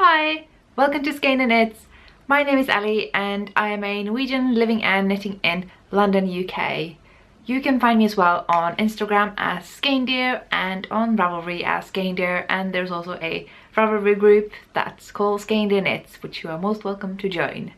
Hi! Welcome to Skeindeer Knits. My name is Ellie and I am a Norwegian living and knitting in London, UK. You can find me as well on Instagram as Skeindeer and on Ravelry as Skeindeer, and there's also a Ravelry group that's called Skeindeer Knits, which you are most welcome to join.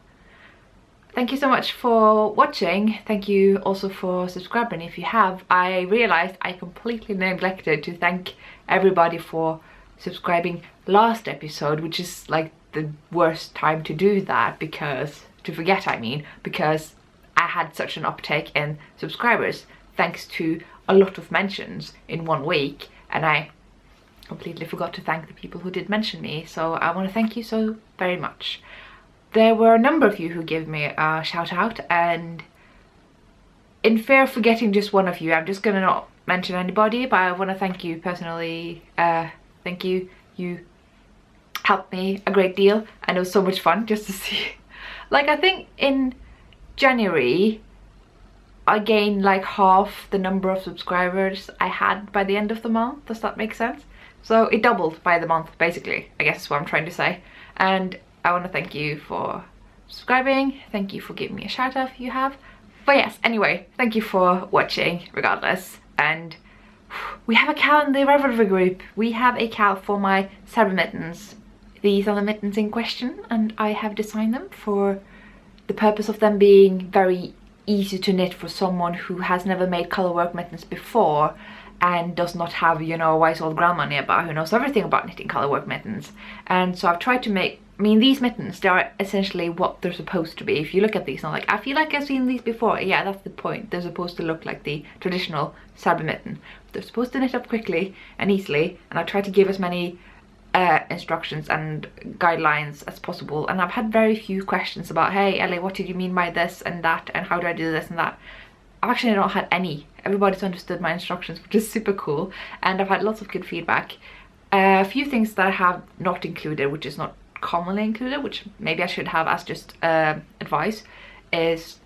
Thank you so much for watching. Thank you also for subscribing if you have. I realized I completely neglected to thank everybody for subscribing last episode, which is like the worst time to do that, because because I had such an uptake in subscribers thanks to a lot of mentions in 1 week, and I completely forgot to thank the people who did mention me, so I want to thank you so very much. There were a number of you who gave me a shout out, and in fear of forgetting just one of you, I'm just gonna not mention anybody, but I want to thank you personally. Thank you. You helped me a great deal and it was so much fun just to see. Like, I think in January I gained like half the number of subscribers I had by the end of the month. Does that make sense? So it doubled by the month, basically, I guess is what I'm trying to say. And I want to thank you for subscribing. Thank you for giving me a shout out if you have. But yes, anyway, thank you for watching regardless. And we have a KAL in the Ravelry group. We have a KAL for my Selbu mittens. These are the mittens in question, and I have designed them for the purpose of them being very easy to knit for someone who has never made colorwork mittens before and does not have, you know, a wise old grandma nearby who knows everything about knitting colorwork mittens. And so I've tried to make, I mean, these mittens, they are essentially what they're supposed to be. If you look at these, I'm like, I feel like I've seen these before. Yeah, that's the point. They're supposed to look like the traditional Selbu mitten. They're supposed to knit up quickly and easily, and I try to give as many instructions and guidelines as possible. And I've had very few questions about, hey Ellie, what did you mean by this and that, and how do I do this and that? I've actually not had any. Everybody's understood my instructions, which is super cool, and I've had lots of good feedback. A few things that I have not included, which is not commonly included, which maybe I should have as just advice, is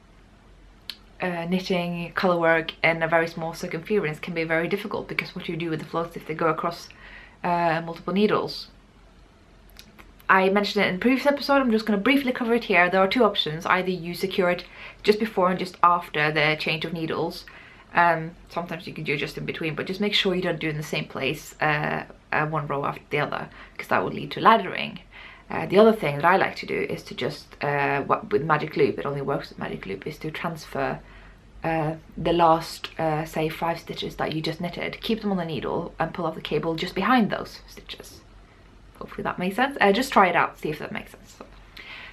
knitting colorwork in a very small circumference can be very difficult, because what you do with the floats if they go across multiple needles. I mentioned it in the previous episode, I'm just going to briefly cover it here. There are two options. Either you secure it just before and just after the change of needles. Sometimes you can do it just in between, but just make sure you don't do it in the same place one row after the other, because that would lead to laddering. The other thing that I like to do is to just, with magic loop, it only works with magic loop, is to transfer the last, say, 5 stitches that you just knitted, keep them on the needle and pull off the cable just behind those stitches. Hopefully that makes sense. Just try it out, see if that makes sense. So,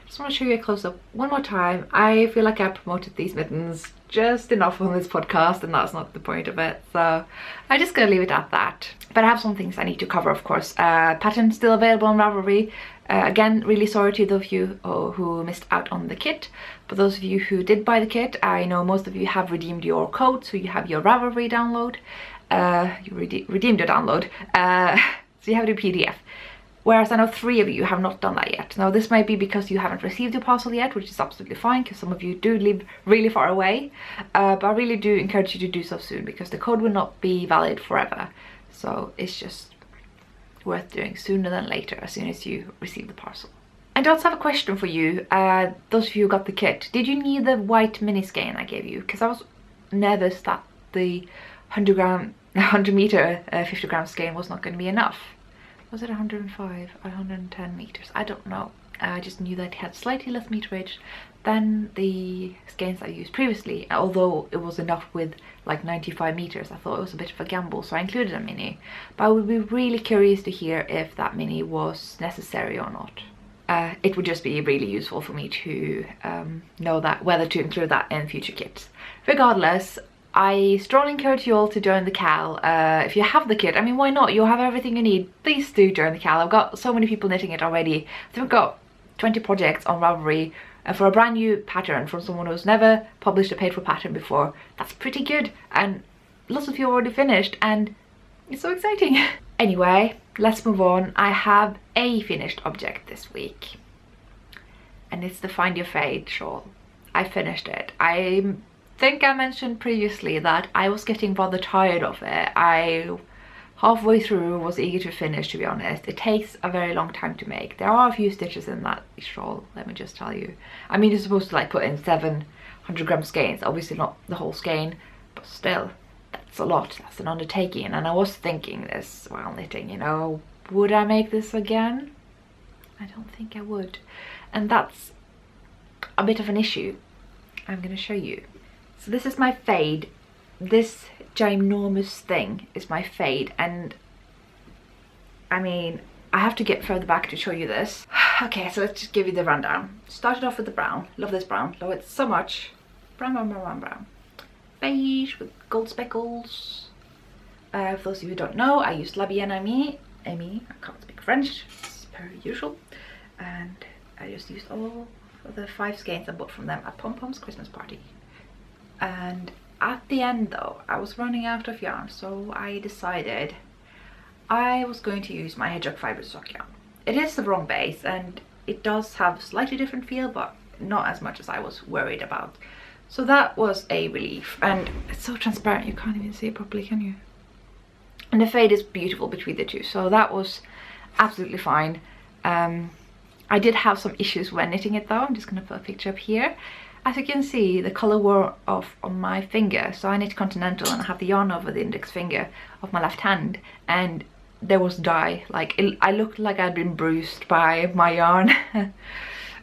just want to show you a close-up one more time. I feel like I promoted these mittens just enough on this podcast, and that's not the point of it, so I'm just gonna leave it at that. But I have some things I need to cover, of course. Pattern still available on Ravelry. Again, really sorry to those of you who missed out on the kit. For those of you who did buy the kit, I know most of you have redeemed your code, so you have your Ravelry download. You redeemed your download, so you have the PDF. Whereas I know 3 of you have not done that yet. Now this might be because you haven't received your parcel yet, which is absolutely fine, because some of you do live really far away. But I really do encourage you to do so soon, because the code will not be valid forever. So it's just worth doing sooner than later, as soon as you receive the parcel. I also have a question for you, those of you who got the kit. Did you need the white mini skein I gave you? Because I was nervous that the 100 meter 50 gram skein was not going to be enough. Was it 105 or 110 meters? I don't know. I just knew that it had slightly less meterage than the skeins I used previously. Although it was enough with like 95 meters, I thought it was a bit of a gamble, so I included a mini. But I would be really curious to hear if that mini was necessary or not. It would just be really useful for me to know that whether to include that in future kits. Regardless, I strongly encourage you all to join the KAL. If you have the kit, I mean, why not? You'll have everything you need. Please do join the KAL. I've got so many people knitting it already. I think I've got 20 projects on Ravelry, and for a brand new pattern from someone who's never published a paid for pattern before, that's pretty good. And lots of you already finished, and it's so exciting. Anyway, let's move on. I have a finished object this week, and it's the Find Your Fade shawl. I finished it. I think I mentioned previously that I was getting rather tired of it. I halfway through, was eager to finish, to be honest. It takes a very long time to make. There are a few stitches in that shawl, let me just tell you. I mean, you're supposed to like put in 700-gram skeins, obviously not the whole skein, but still, that's a lot. That's an undertaking. And I was thinking this while knitting, you know, would I make this again? I don't think I would. And that's a bit of an issue. I'm going to show you. So this is my fade. This ginormous thing is my fade, and I mean, I have to get further back to show you this. Okay, so let's just give you the rundown. Started off with the brown. Love this brown. Love it so much. Brown, brown, brown, brown, brown. Beige with gold speckles. For those of you who don't know, I used La Bien Ami. I can't speak French, as per usual. And I just used all of the 5 skeins I bought from them at Pom Pom's Christmas party. And at the end though, I was running out of yarn, so I decided I was going to use my hedgehog fiber sock yarn. It is the wrong base and it does have slightly different feel, but not as much as I was worried about. So that was a relief, and it's so transparent you can't even see it properly, can you? And the fade is beautiful between the two, so that was absolutely fine. I did have some issues when knitting it though. I'm just going to put a picture up here. As you can see, the colour wore off on my finger, so I knit continental and I have the yarn over the index finger of my left hand, and there was dye. Like, I looked like I'd been bruised by my yarn.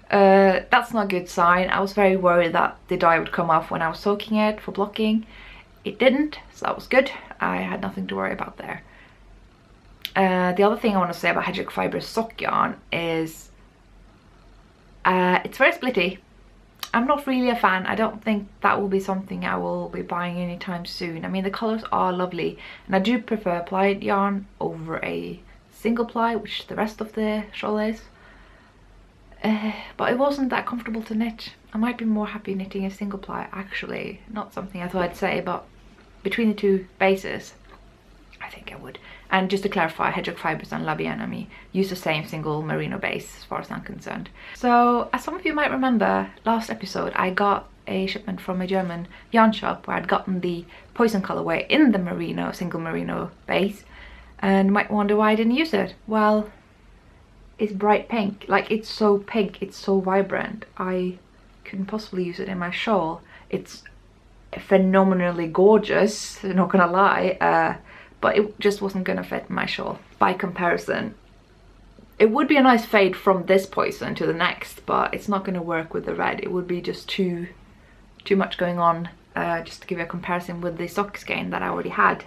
That's not a good sign. I was very worried that the dye would come off when I was soaking it for blocking. It didn't, so that was good. I had nothing to worry about there. The other thing I want to say about hedgehog fiber sock yarn is it's very splitty. I'm not really a fan. I don't think that will be something I will be buying anytime soon. I mean, the colours are lovely, and I do prefer plied yarn over a single ply, which the rest of the shawl is. But it wasn't that comfortable to knit. I might be more happy knitting a single ply, actually. Not something I thought I'd say, but between the two bases, I think I would. And just to clarify, hedgehog fibers and La Bien Ami use the same single merino base as far as I'm concerned. So, as some of you might remember, last episode I got a shipment from a German yarn shop where I'd gotten the poison colorway in the merino, single merino base, and you might wonder why I didn't use it. Well, it's bright pink. Like, it's so pink, it's so vibrant. I couldn't possibly use it in my shawl. It's phenomenally gorgeous, not gonna lie, but it just wasn't gonna fit my shawl. By comparison, it would be a nice fade from this poison to the next, but it's not gonna work with the red. It would be just too much going on. Just to give you a comparison with the sock skein that I already had.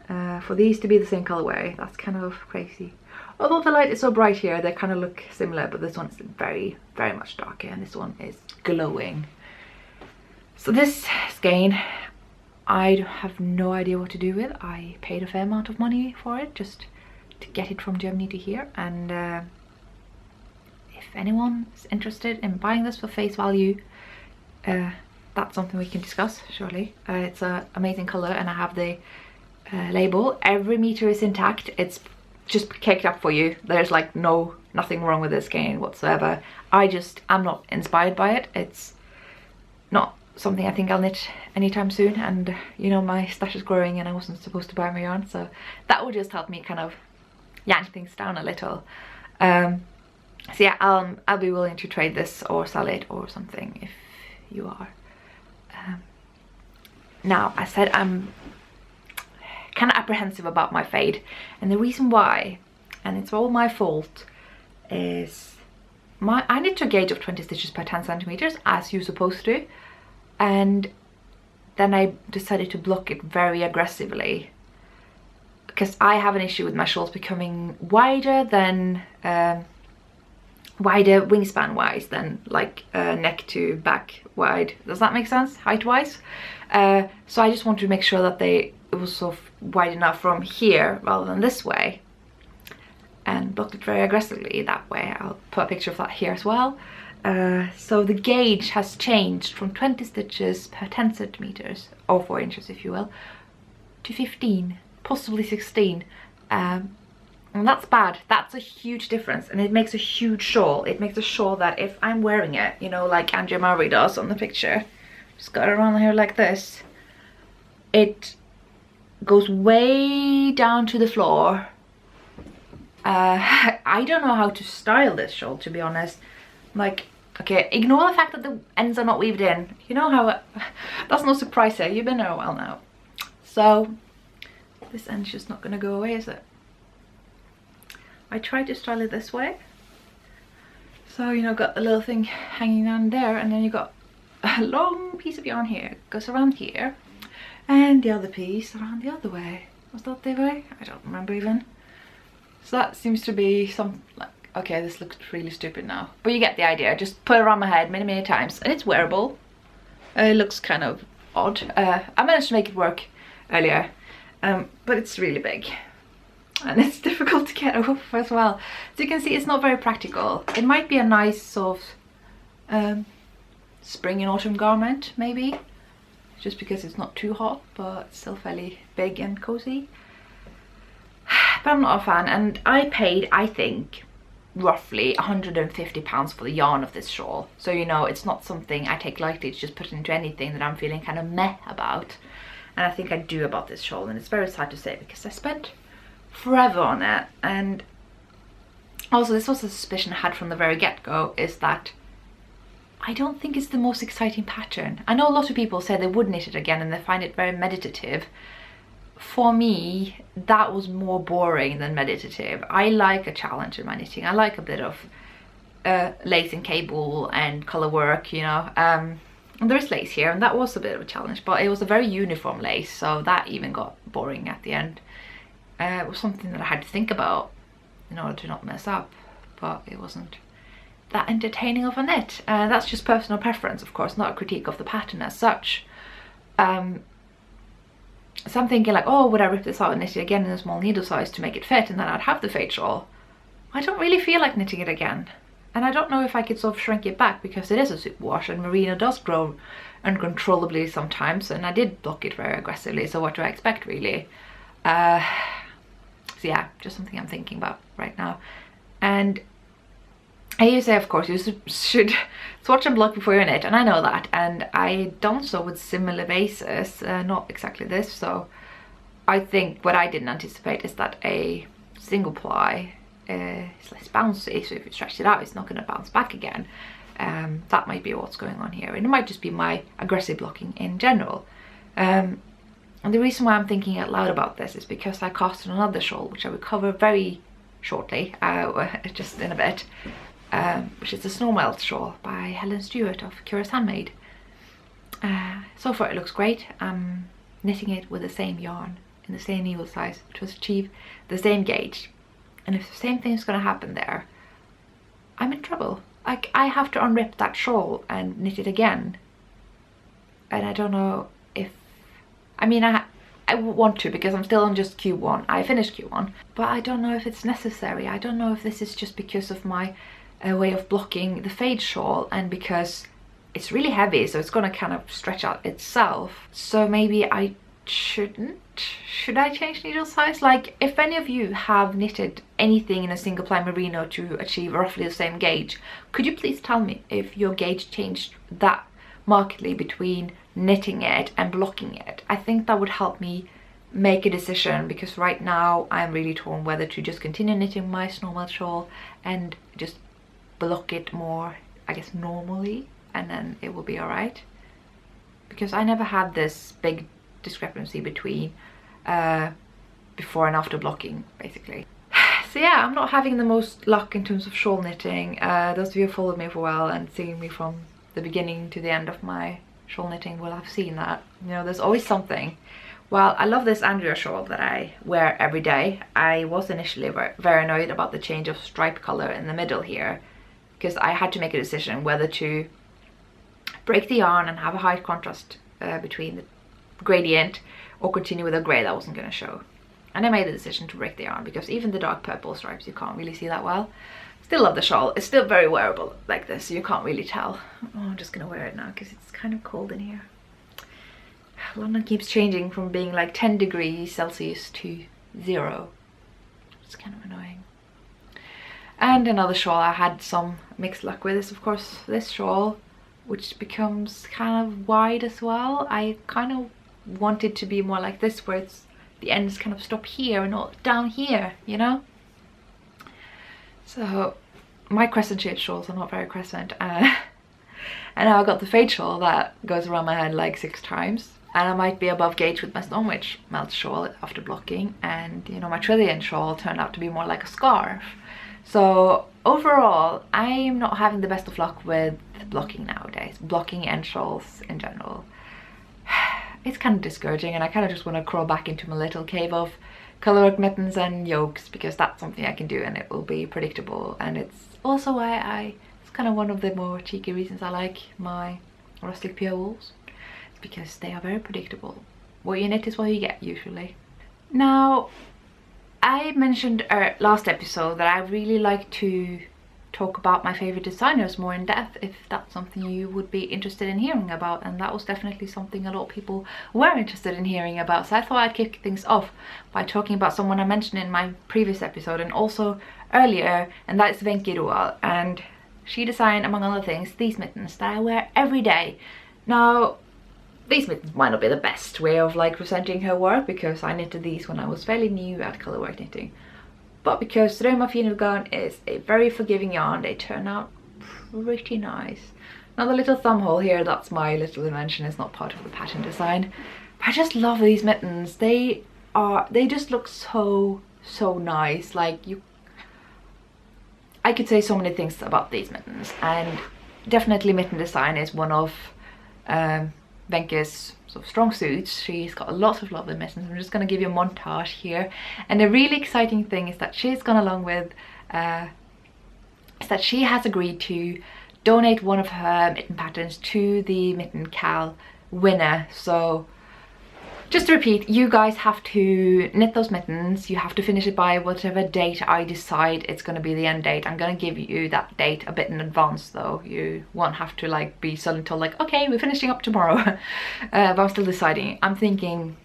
For these to be the same colorway, that's kind of crazy. Although the light is so bright here, they kind of look similar, but this one's very, very much darker, and this one is glowing. So this skein, I have no idea what to do with. I paid a fair amount of money for it just to get it from Germany to here, and if anyone is interested in buying this for face value, that's something we can discuss, surely. It's an amazing colour, and I have the label. Every meter is intact. It's just caked up for you. There's like nothing wrong with this skein whatsoever. I'm not inspired by it. It's not something I think I'll knit anytime soon, and you know, my stash is growing and I wasn't supposed to buy my yarn, so that would just help me kind of yank things down a little. So yeah, I'll be willing to trade this or sell it or something if you are. Now, I said I'm kind of apprehensive about my fade, and the reason why, and it's all my fault, is I knit to a gauge of 20 stitches per 10 centimeters, as you're supposed to, and then I decided to block it very aggressively because I have an issue with my shawls becoming wider than wider wingspan wise than like neck to back wide. Does that make sense, height wise? So I just want to make sure that it was so wide enough from here rather than this way, and blocked it very aggressively that way. I'll put a picture of that here as well. So the gauge has changed from 20 stitches per 10 centimeters, or 4 inches if you will, to 15, possibly 16. And that's bad. That's a huge difference, and it makes a huge shawl. It makes a shawl that if I'm wearing it, you know, like Andrea Murray does on the picture, just got it around here like this, goes way down to the floor. I don't know how to style this shawl, to be honest. Like, okay, ignore the fact that the ends are not weaved in. You know how that's no surprise here. You've been there a while now. So this end's just not gonna go away, is it? I tried to style it this way. So, you know, got a little thing hanging down there, and then you got a long piece of yarn here. It goes around here, and the other piece around the other way. Was that the way? I don't remember even. So that seems to be some, like, okay, this looks really stupid now, but you get the idea. Just put it around my head many times, and it's wearable. It looks kind of odd. I managed to make it work earlier, but it's really big. And it's difficult to get off as well. So you can see it's not very practical. It might be a nice sort of spring and autumn garment, maybe. Just because it's not too hot, but it's still fairly big and cozy. But I'm not a fan, and I paid, I think, roughly £150 for the yarn of this shawl. So, you know, it's not something I take lightly to just put into anything that I'm feeling kind of meh about. And I think I do about this shawl, and it's very sad to say because I spent forever on it. And also, this was a suspicion I had from the very get-go, is that I don't think it's the most exciting pattern. I know a lot of people say they would knit it again and they find it very meditative. For me, that was more boring than meditative. I like a challenge in my knitting. I like a bit of lace and cable and colour work, you know. And there is lace here, and that was a bit of a challenge, but it was a very uniform lace, so that even got boring at the end. It was something that I had to think about in order to not mess up, but it wasn't that entertaining of a knit. That's just personal preference, of course, not a critique of the pattern as such. So I'm thinking like, oh, would I rip this out and knit it again in a small needle size to make it fit, and then I'd have the fade shawl? I don't really feel like knitting it again. And I don't know if I could sort of shrink it back, because it is a superwash and merino does grow uncontrollably sometimes, and I did block it very aggressively, so what do I expect really? So yeah, just something I'm thinking about right now. And I used to say, of course, you should swatch and block before you knit, and I know that, and I done so with similar bases, not exactly this. So I think what I didn't anticipate is that a single ply is less bouncy, so if you stretch it out, it's not going to bounce back again. That might be what's going on here, and it might just be my aggressive blocking in general. And the reason why I'm thinking out loud about this is because I casted another shawl, which I will cover very shortly, just in a bit. Which is the Snowmelt shawl by Helen Stewart of Curious Handmade. So far it looks great. I'm knitting it with the same yarn in the same needle size to achieve the same gauge. And if the same thing is going to happen there, I'm in trouble. Like, I have to unrip that shawl and knit it again. And I don't know if... I mean, I want to, because I'm still on just Q1. I finished Q1. But I don't know if it's necessary. I don't know if this is just because of my way of blocking the fade shawl, and because it's really heavy, so it's gonna kind of stretch out itself. So maybe I shouldn't. Should I change needle size? Like, if any of you have knitted anything in a single ply merino to achieve roughly the same gauge, could you please tell me if your gauge changed that markedly between knitting it and blocking it? I think that would help me make a decision, because right now I'm really torn whether to just continue knitting my Snowmelt shawl and just block it more, I guess, normally, and then it will be alright. Because I never had this big discrepancy between before and after blocking, basically. So yeah, I'm not having the most luck in terms of shawl knitting. Those of you who followed me for a while and seen me from the beginning to the end of my shawl knitting will have seen that, you know, there's always something. Well, I love this Andrea shawl that I wear every day. I was initially very annoyed about the change of stripe color in the middle here, because I had to make a decision whether to break the yarn and have a high contrast between the gradient, or continue with a grey that wasn't going to show. And I made the decision to break the yarn, because even the dark purple stripes, you can't really see that well. Still love the shawl. It's still very wearable like this, so you can't really tell. Oh, I'm just going to wear it now because it's kind of cold in here. London keeps changing from being like 10 degrees Celsius to 0. It's kind of annoying. And another shawl I had some mixed luck with is, of course, this shawl, which becomes kind of wide as well. I kind of wanted to be more like this, where it's the ends kind of stop here and not down here, you know? So my crescent shaped shawls are not very crescent. And now I got the fade shawl that goes around my head like 6 times. And I might be above gauge with my Snowmelt shawl after blocking. And you know, my trillion shawl turned out to be more like a scarf. So overall, I'm not having the best of luck with blocking nowadays. Blocking and shawls in general. It's kind of discouraging, and I kind of just want to crawl back into my little cave of colourwork mittens and yokes, because that's something I can do and it will be predictable. And it's also why it's kind of one of the more cheeky reasons I like my rustic pure wools. It's because they are very predictable. What you knit is what you get, usually. Now, I mentioned last episode that I really like to talk about my favorite designers more in depth, if that's something you would be interested in hearing about, and that was definitely something a lot of people were interested in hearing about. So I thought I'd kick things off by talking about someone I mentioned in my previous episode and also earlier, and that's Pinneguri. And she designed, among other things, these mittens that I wear every day. Now, these mittens might not be the best way of like presenting her work, because I knitted these when I was fairly new at colourwork knitting. But because Cardigan is a very forgiving yarn, they turn out pretty nice. Now the little thumb hole here, that's my little invention, it's not part of the pattern design. But I just love these mittens. They just look so nice. Like, I could say so many things about these mittens, and definitely mitten design is one of Wenche's sort of strong suits. She's got a lot of lovely mittens. I'm just going to give you a montage here. And the really exciting thing is that she's gone along with is that she has agreed to donate one of her mitten patterns to the Mitten KAL winner. So just to repeat, you guys have to knit those mittens. You have to finish it by whatever date I decide it's going to be the end date. I'm going to give you that date a bit in advance though. You won't have to like be suddenly told like, okay, we're finishing up tomorrow. But I'm still deciding. I'm thinking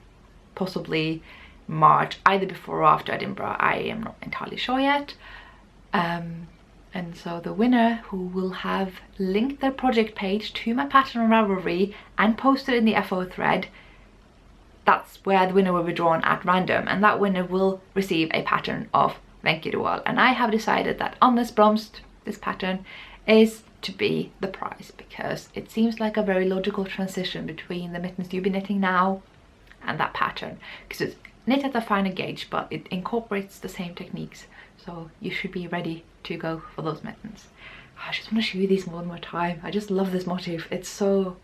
possibly March, either before or after Edinburgh. I am not entirely sure yet. And so the winner, who will have linked their project page to my pattern on Ravelry and posted in the FO thread, that's where the winner will be drawn at random, and that winner will receive a pattern of Pinneguri. And I have decided that on this Blomst, this pattern is to be the prize, because it seems like a very logical transition between the mittens you've been knitting now and that pattern, because it's knit at a finer gauge but it incorporates the same techniques, so you should be ready to go for those mittens. I just want to show you these one more time. I just love this motif. It's so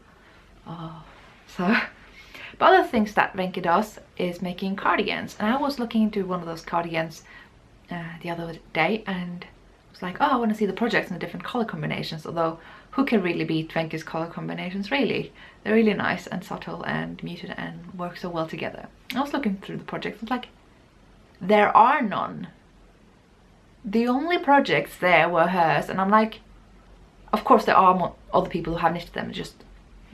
But other things that Wenche does is making cardigans, and I was looking into one of those cardigans the other day and was like, oh, I want to see the projects and the different color combinations, although who can really beat Wenche's color combinations, really? They're really nice and subtle and muted and work so well together. I was looking through the projects and like, there are none. The only projects there were hers, and I'm like, of course there are other people who have knitted them, just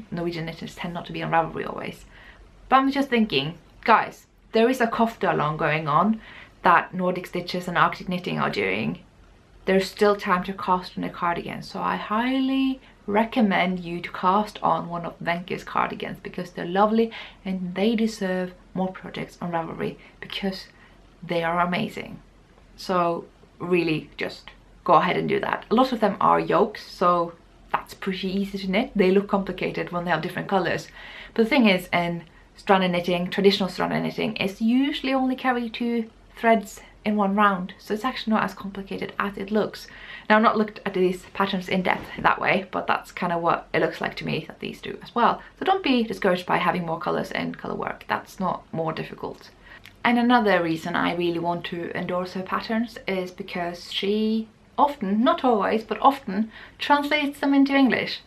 Norwegian knitters tend not to be on Ravelry always. But I'm just thinking, guys, there is a knitalong going on that Nordic Stitches and Arctic Knitting are doing. There's still time to cast on a cardigan, so I highly recommend you to cast on one of Wenche's cardigans, because they're lovely and they deserve more projects on Ravelry because they are amazing. So really just go ahead and do that. A lot of them are yokes, so that's pretty easy to knit. They look complicated when they have different colors, but the thing is, in stranded knitting, traditional stranded knitting, is usually only carry 2 threads in one round, so it's actually not as complicated as it looks. Now, I've not looked at these patterns in depth that way, but that's kind of what it looks like to me that these do as well. So don't be discouraged by having more colors in color work. That's not more difficult. And another reason I really want to endorse her patterns is because she often, not always, but often translates them into English.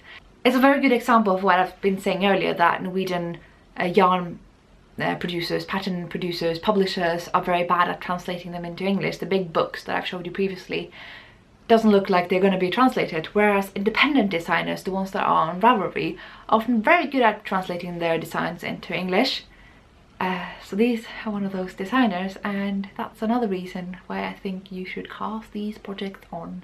It's a very good example of what I've been saying earlier, that Norwegian yarn producers, pattern producers, publishers are very bad at translating them into English. The big books that I've showed you previously doesn't look like they're going to be translated, whereas independent designers, the ones that are on Ravelry, are often very good at translating their designs into English. So these are one of those designers, and that's another reason why I think you should cast these projects on.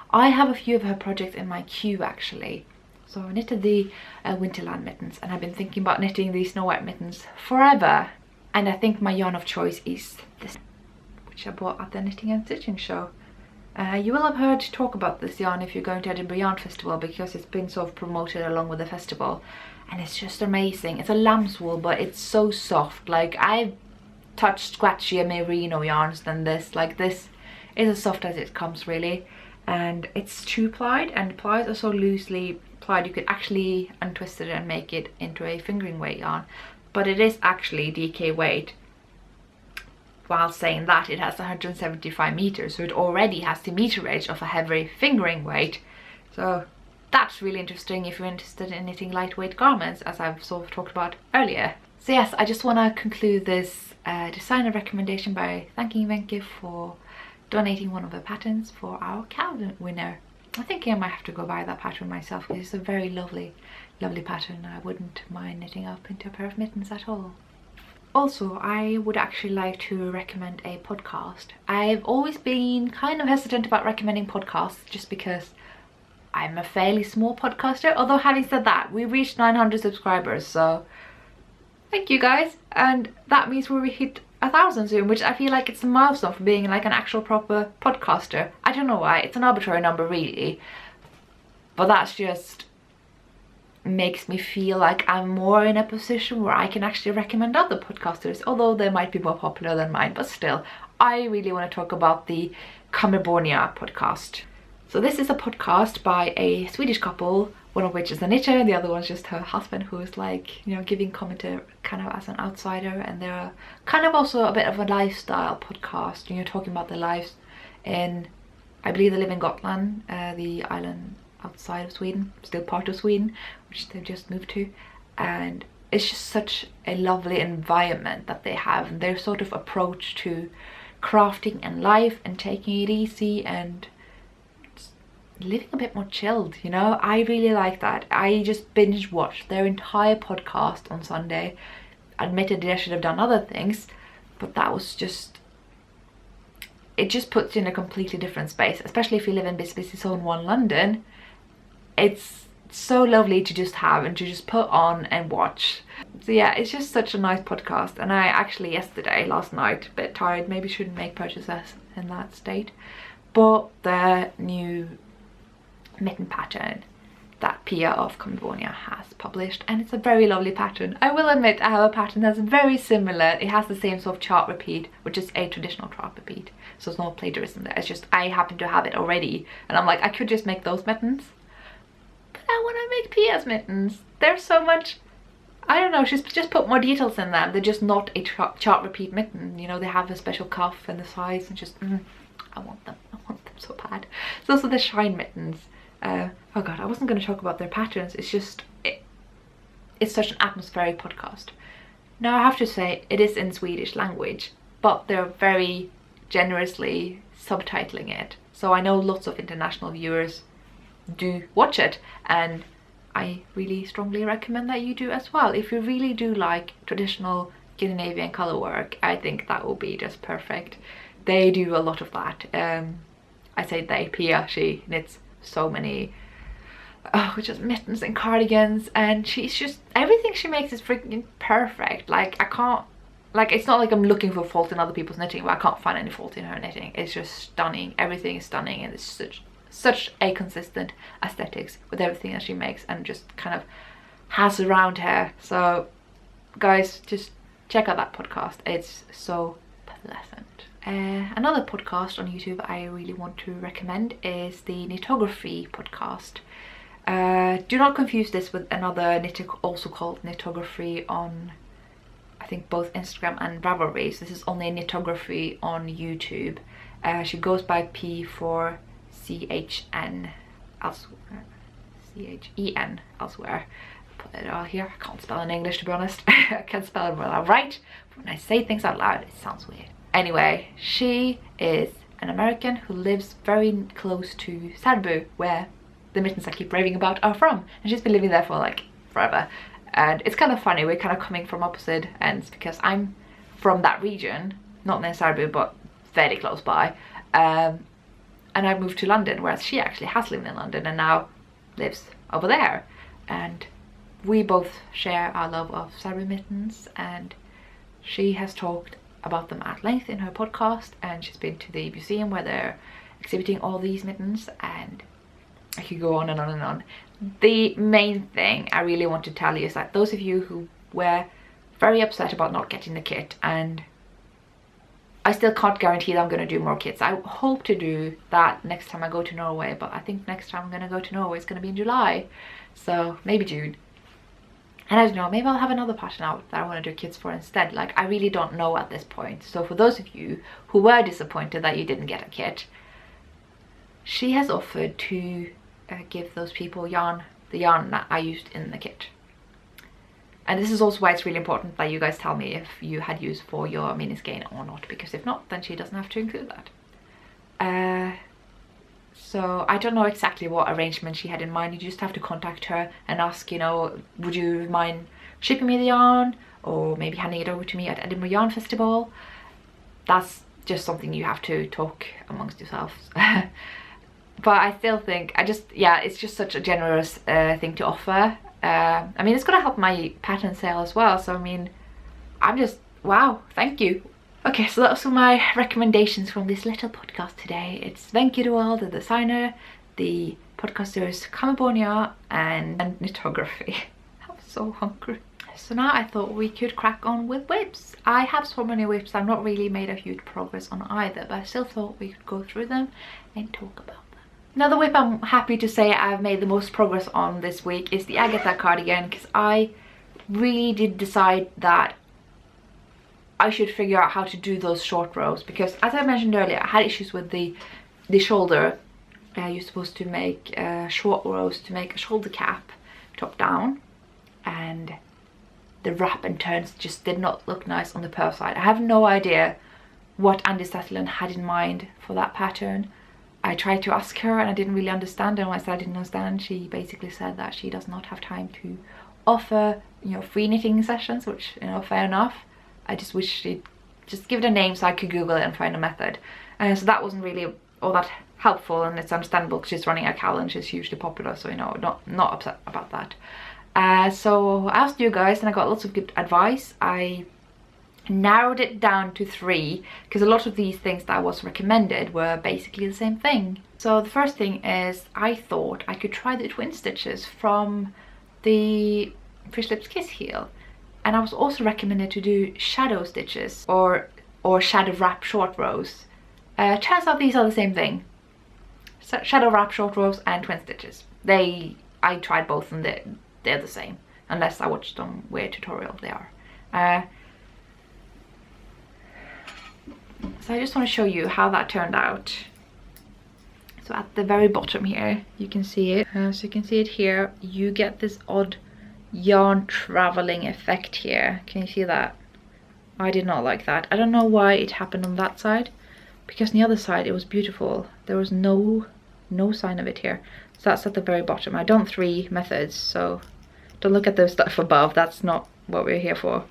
I have a few of her projects in my queue actually. So I knitted the Winterland mittens, and I've been thinking about knitting the Snow White mittens forever. And I think my yarn of choice is this, which I bought at the Knitting and Stitching show. You will have heard talk about this yarn if you're going to Edinburgh Yarn Festival, because it's been sort of promoted along with the festival, and it's just amazing. It's a lamb's wool, but it's so soft. Like, I've touched scratchier merino yarns than this. Like, this is as soft as it comes, really. And it's 2-plied, and plies are so loosely plied you could actually untwist it and make it into a fingering weight yarn, but it is actually DK weight. While saying that, it has 175 meters, so it already has the meterage of a heavy fingering weight. So that's really interesting if you're interested in knitting lightweight garments, as I've sort of talked about earlier. So yes, I just want to conclude this designer recommendation by thanking Wenche for donating one of her patterns for our KAL winner. I think I might have to go buy that pattern myself, because it's a very lovely pattern. I wouldn't mind knitting up into a pair of mittens at all. Also, I would actually like to recommend a podcast. I've always been kind of hesitant about recommending podcasts just because I'm a fairly small podcaster. Although, having said that, we reached 900 subscribers, so thank you guys. And that means we hit 1,000 soon, which I feel like it's a milestone for being like an actual proper podcaster. I don't know why, it's an arbitrary number really, but that's just makes me feel like I'm more in a position where I can actually recommend other podcasters, although they might be more popular than mine. But still, I really want to talk about the Pinneguri podcast. So this is a podcast by a Swedish couple, one of which is a knitter and the other one's just her husband, who is like, you know, giving commentary kind of as an outsider. And they're kind of also a bit of a lifestyle podcast, you know, talking about their lives in, I believe they live in Gotland, the island outside of Sweden, still part of Sweden, which they've just moved to. And it's just such a lovely environment that they have, and their sort of approach to crafting and life and taking it easy and living a bit more chilled, you know. I really like that. I just binge watched their entire podcast on Sunday. Admittedly, I should have done other things, but that was just, it just puts you in a completely different space, especially if you live in busy zone 1 London. It's so lovely to just have and to just put on and watch. So yeah, it's just such a nice podcast. And I actually last night, a bit tired, maybe shouldn't make purchases in that state, bought the new mitten pattern that Pia of Pinneguri has published, and it's a very lovely pattern. I will admit I have a pattern that's very similar. It has the same sort of chart repeat, which is a traditional chart repeat, so it's no plagiarism there. It's just I happen to have it already, and I'm like, I could just make those mittens, but I want to make Pia's mittens. There's so much, I don't know, she's just put more details in them. They're just not a chart repeat mitten, you know. They have a special cuff and the size, and just I want them so bad. So also the shine mittens. Oh god, I wasn't going to talk about their patterns. It's just, it's such an atmospheric podcast. Now I have to say, it is in Swedish language, but they're very generously subtitling it. So I know lots of international viewers do watch it, and I really strongly recommend that you do as well. If you really do like traditional Scandinavian color work, I think that will be just perfect. They do a lot of that. I say they, Pia, she knits so many just mittens and cardigans, and she's just, everything she makes is freaking perfect. Like, I can't, like, it's not like I'm looking for fault in other people's knitting, but I can't find any fault in her knitting. It's just stunning. Everything is stunning, and it's such a consistent aesthetics with everything that she makes and just kind of has around her. So guys, just check out that podcast. It's so pleasant. Another podcast on YouTube I really want to recommend is the Knitography podcast. Do not confuse this with another knitter also called Knitography on, I think, both Instagram and Ravelries. This is only Knitography on YouTube. She goes by P4CHN elsewhere. CHEN elsewhere. Put it all here. I can't spell in English, to be honest. I can't spell it when I write, but when I say things out loud, it sounds weird. Anyway, she is an American who lives very close to Selbu, where the mittens I keep raving about are from. And she's been living there for like forever. And it's kind of funny, we're kind of coming from opposite ends, because I'm from that region, not near Selbu, but fairly close by. And I moved to London, whereas she actually has lived in London and now lives over there. And we both share our love of Selbu mittens, and She has talked about them at length in her podcast, and she's been to the museum where they're exhibiting all these mittens, and I could go on and on and on. The main thing I really want to tell you is that those of you who were very upset about not getting the kit, and I still can't guarantee that I'm going to do more kits. I hope to do that next time I go to Norway, but I think next time I'm going to go to Norway is going to be in July, so maybe June. And I don't know, maybe I'll have another pattern out that I want to do kits for instead. Like, I really don't know at this point. So for those of you who were disappointed that you didn't get a kit, she has offered to give those people yarn, the yarn that I used in the kit. And this is also why it's really important that you guys tell me if you had use for your mini skein or not, because if not, then she doesn't have to include that. So I don't know exactly what arrangement she had in mind. You just have to contact her and ask, you know, would you mind shipping me the yarn, or maybe handing it over to me at Edinburgh Yarn Festival. That's just something you have to talk amongst yourselves. But I still think, yeah, it's just such a generous thing to offer. I mean, it's gonna help my pattern sale as well, so I mean, I'm just, wow, thank you. Okay, so that's all my recommendations from this little podcast today. It's thank you to all the designer, the podcasters Kamabonia and Knitography. I'm so hungry. So now I thought we could crack on with whips. I have so many whips I've not really made a huge progress on either, but I still thought we could go through them and talk about them. Another whip I'm happy to say I've made the most progress on this week is the Agata cardigan, because I really did decide that I should figure out how to do those short rows, because as I mentioned earlier, I had issues with the shoulder. You're supposed to make short rows to make a shoulder cap top down, and the wrap and turns just did not look nice on the purl side. I have no idea what Andy Sutherland had in mind for that pattern. I tried to ask her and I didn't really understand, and when I said I didn't understand, she basically said that she does not have time to offer, you know, free knitting sessions, which, you know, fair enough. I just wish she'd just give it a name so I could Google it and find a method. So that wasn't really all that helpful, and it's understandable because she's running a KAL and she's hugely popular, so, you know, not upset about that. So I asked you guys and I got lots of good advice. I narrowed it down to 3 because a lot of these things that was recommended were basically the same thing. So the first thing is, I thought I could try the twin stitches from the Fish Lips Kiss heel. And I was also recommended to do shadow stitches or shadow wrap short rows. Turns out these are the same thing. So shadow wrap short rows and twin stitches. I tried both and they're the same, unless I watched some weird tutorial. They are. So I just want to show you how that turned out. So at the very bottom here, you can see it. So you can see it here. You get this odd yarn traveling effect here. Can you see that? I did not like that. I don't know why it happened on that side, because on the other side it was beautiful. There was no sign of it here. So that's at the very bottom. I done 3 methods, so don't look at the stuff above. That's not what we're here for.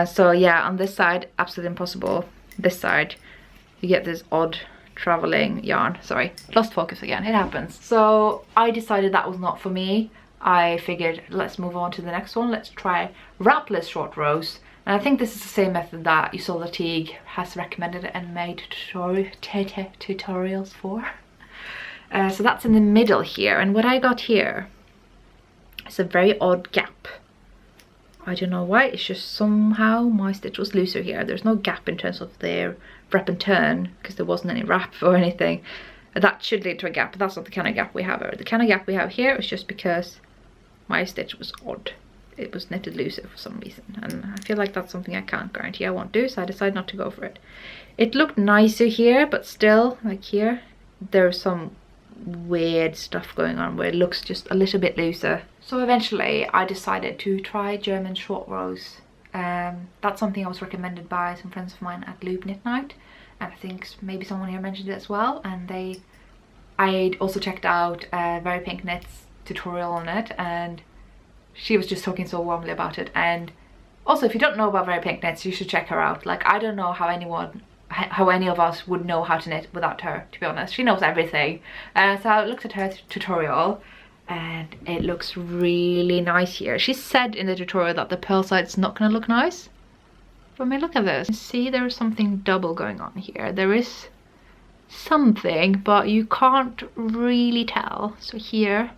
So yeah, on this side, absolutely impossible. This side, you get this odd traveling yarn. Sorry, lost focus again. It happens. So I decided that was not for me. I figured, let's move on to the next one. Let's try wrapless short rows. And I think this is the same method that Isolde Teague has recommended and made tutorials for. So that's in the middle here. And what I got here is a very odd gap. I don't know why, it's just somehow my stitch was looser here. There's no gap in terms of their wrap and turn, because there wasn't any wrap or anything. That should lead to a gap, but that's not the kind of gap we have here. The kind of gap we have here is just because my stitch was odd. It was knitted looser for some reason, and I feel like that's something I can't guarantee I won't do, so I decided not to go for it. It looked nicer here, but still, like here, there's some weird stuff going on where it looks just a little bit looser. So eventually I decided to try German short rows. That's something I was recommended by some friends of mine at Lube Knit Night, and I think maybe someone here mentioned it as well. And I also checked out Very Pink Knits tutorial on it, and she was just talking so warmly about it. And also, if you don't know about Very Pink Knits, you should check her out. Like, I don't know how any of us would know how to knit without her, to be honest. She knows everything. So I looked at her tutorial, and it looks really nice here. She said in the tutorial that the purl side is not going to look nice. But I mean, look at this. See, there's something double going on here. There is something, but you can't really tell. So here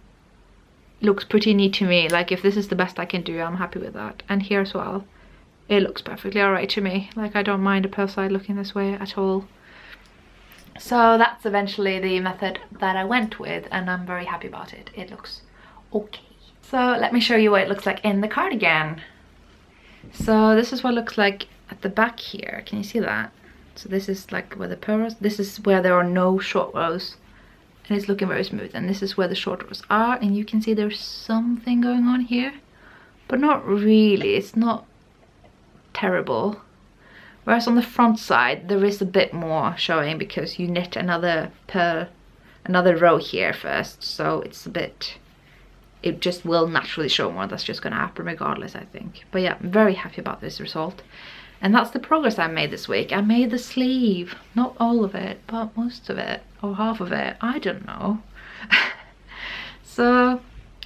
looks pretty neat to me. Like, if this is the best I can do, I'm happy with that. And here as well, it looks perfectly alright to me. Like, I don't mind a pearl side looking this way at all. So that's eventually the method that I went with, and I'm very happy about it. It looks okay. So let me show you what it looks like in the cardigan. So this is what it looks like at the back here. Can you see that? So this is like where the pearls, this is where there are no short rows, and it's looking very smooth. And this is where the short rows are, and you can see there's something going on here, but not really. It's not terrible. Whereas on the front side there is a bit more showing, because you knit another row here first, so it's a bit, it just will naturally show more. That's just gonna happen regardless, I think. But yeah, I'm very happy about this result. And that's the progress I made this week. I made the sleeve, not all of it, but most of it, or half of it, I don't know. So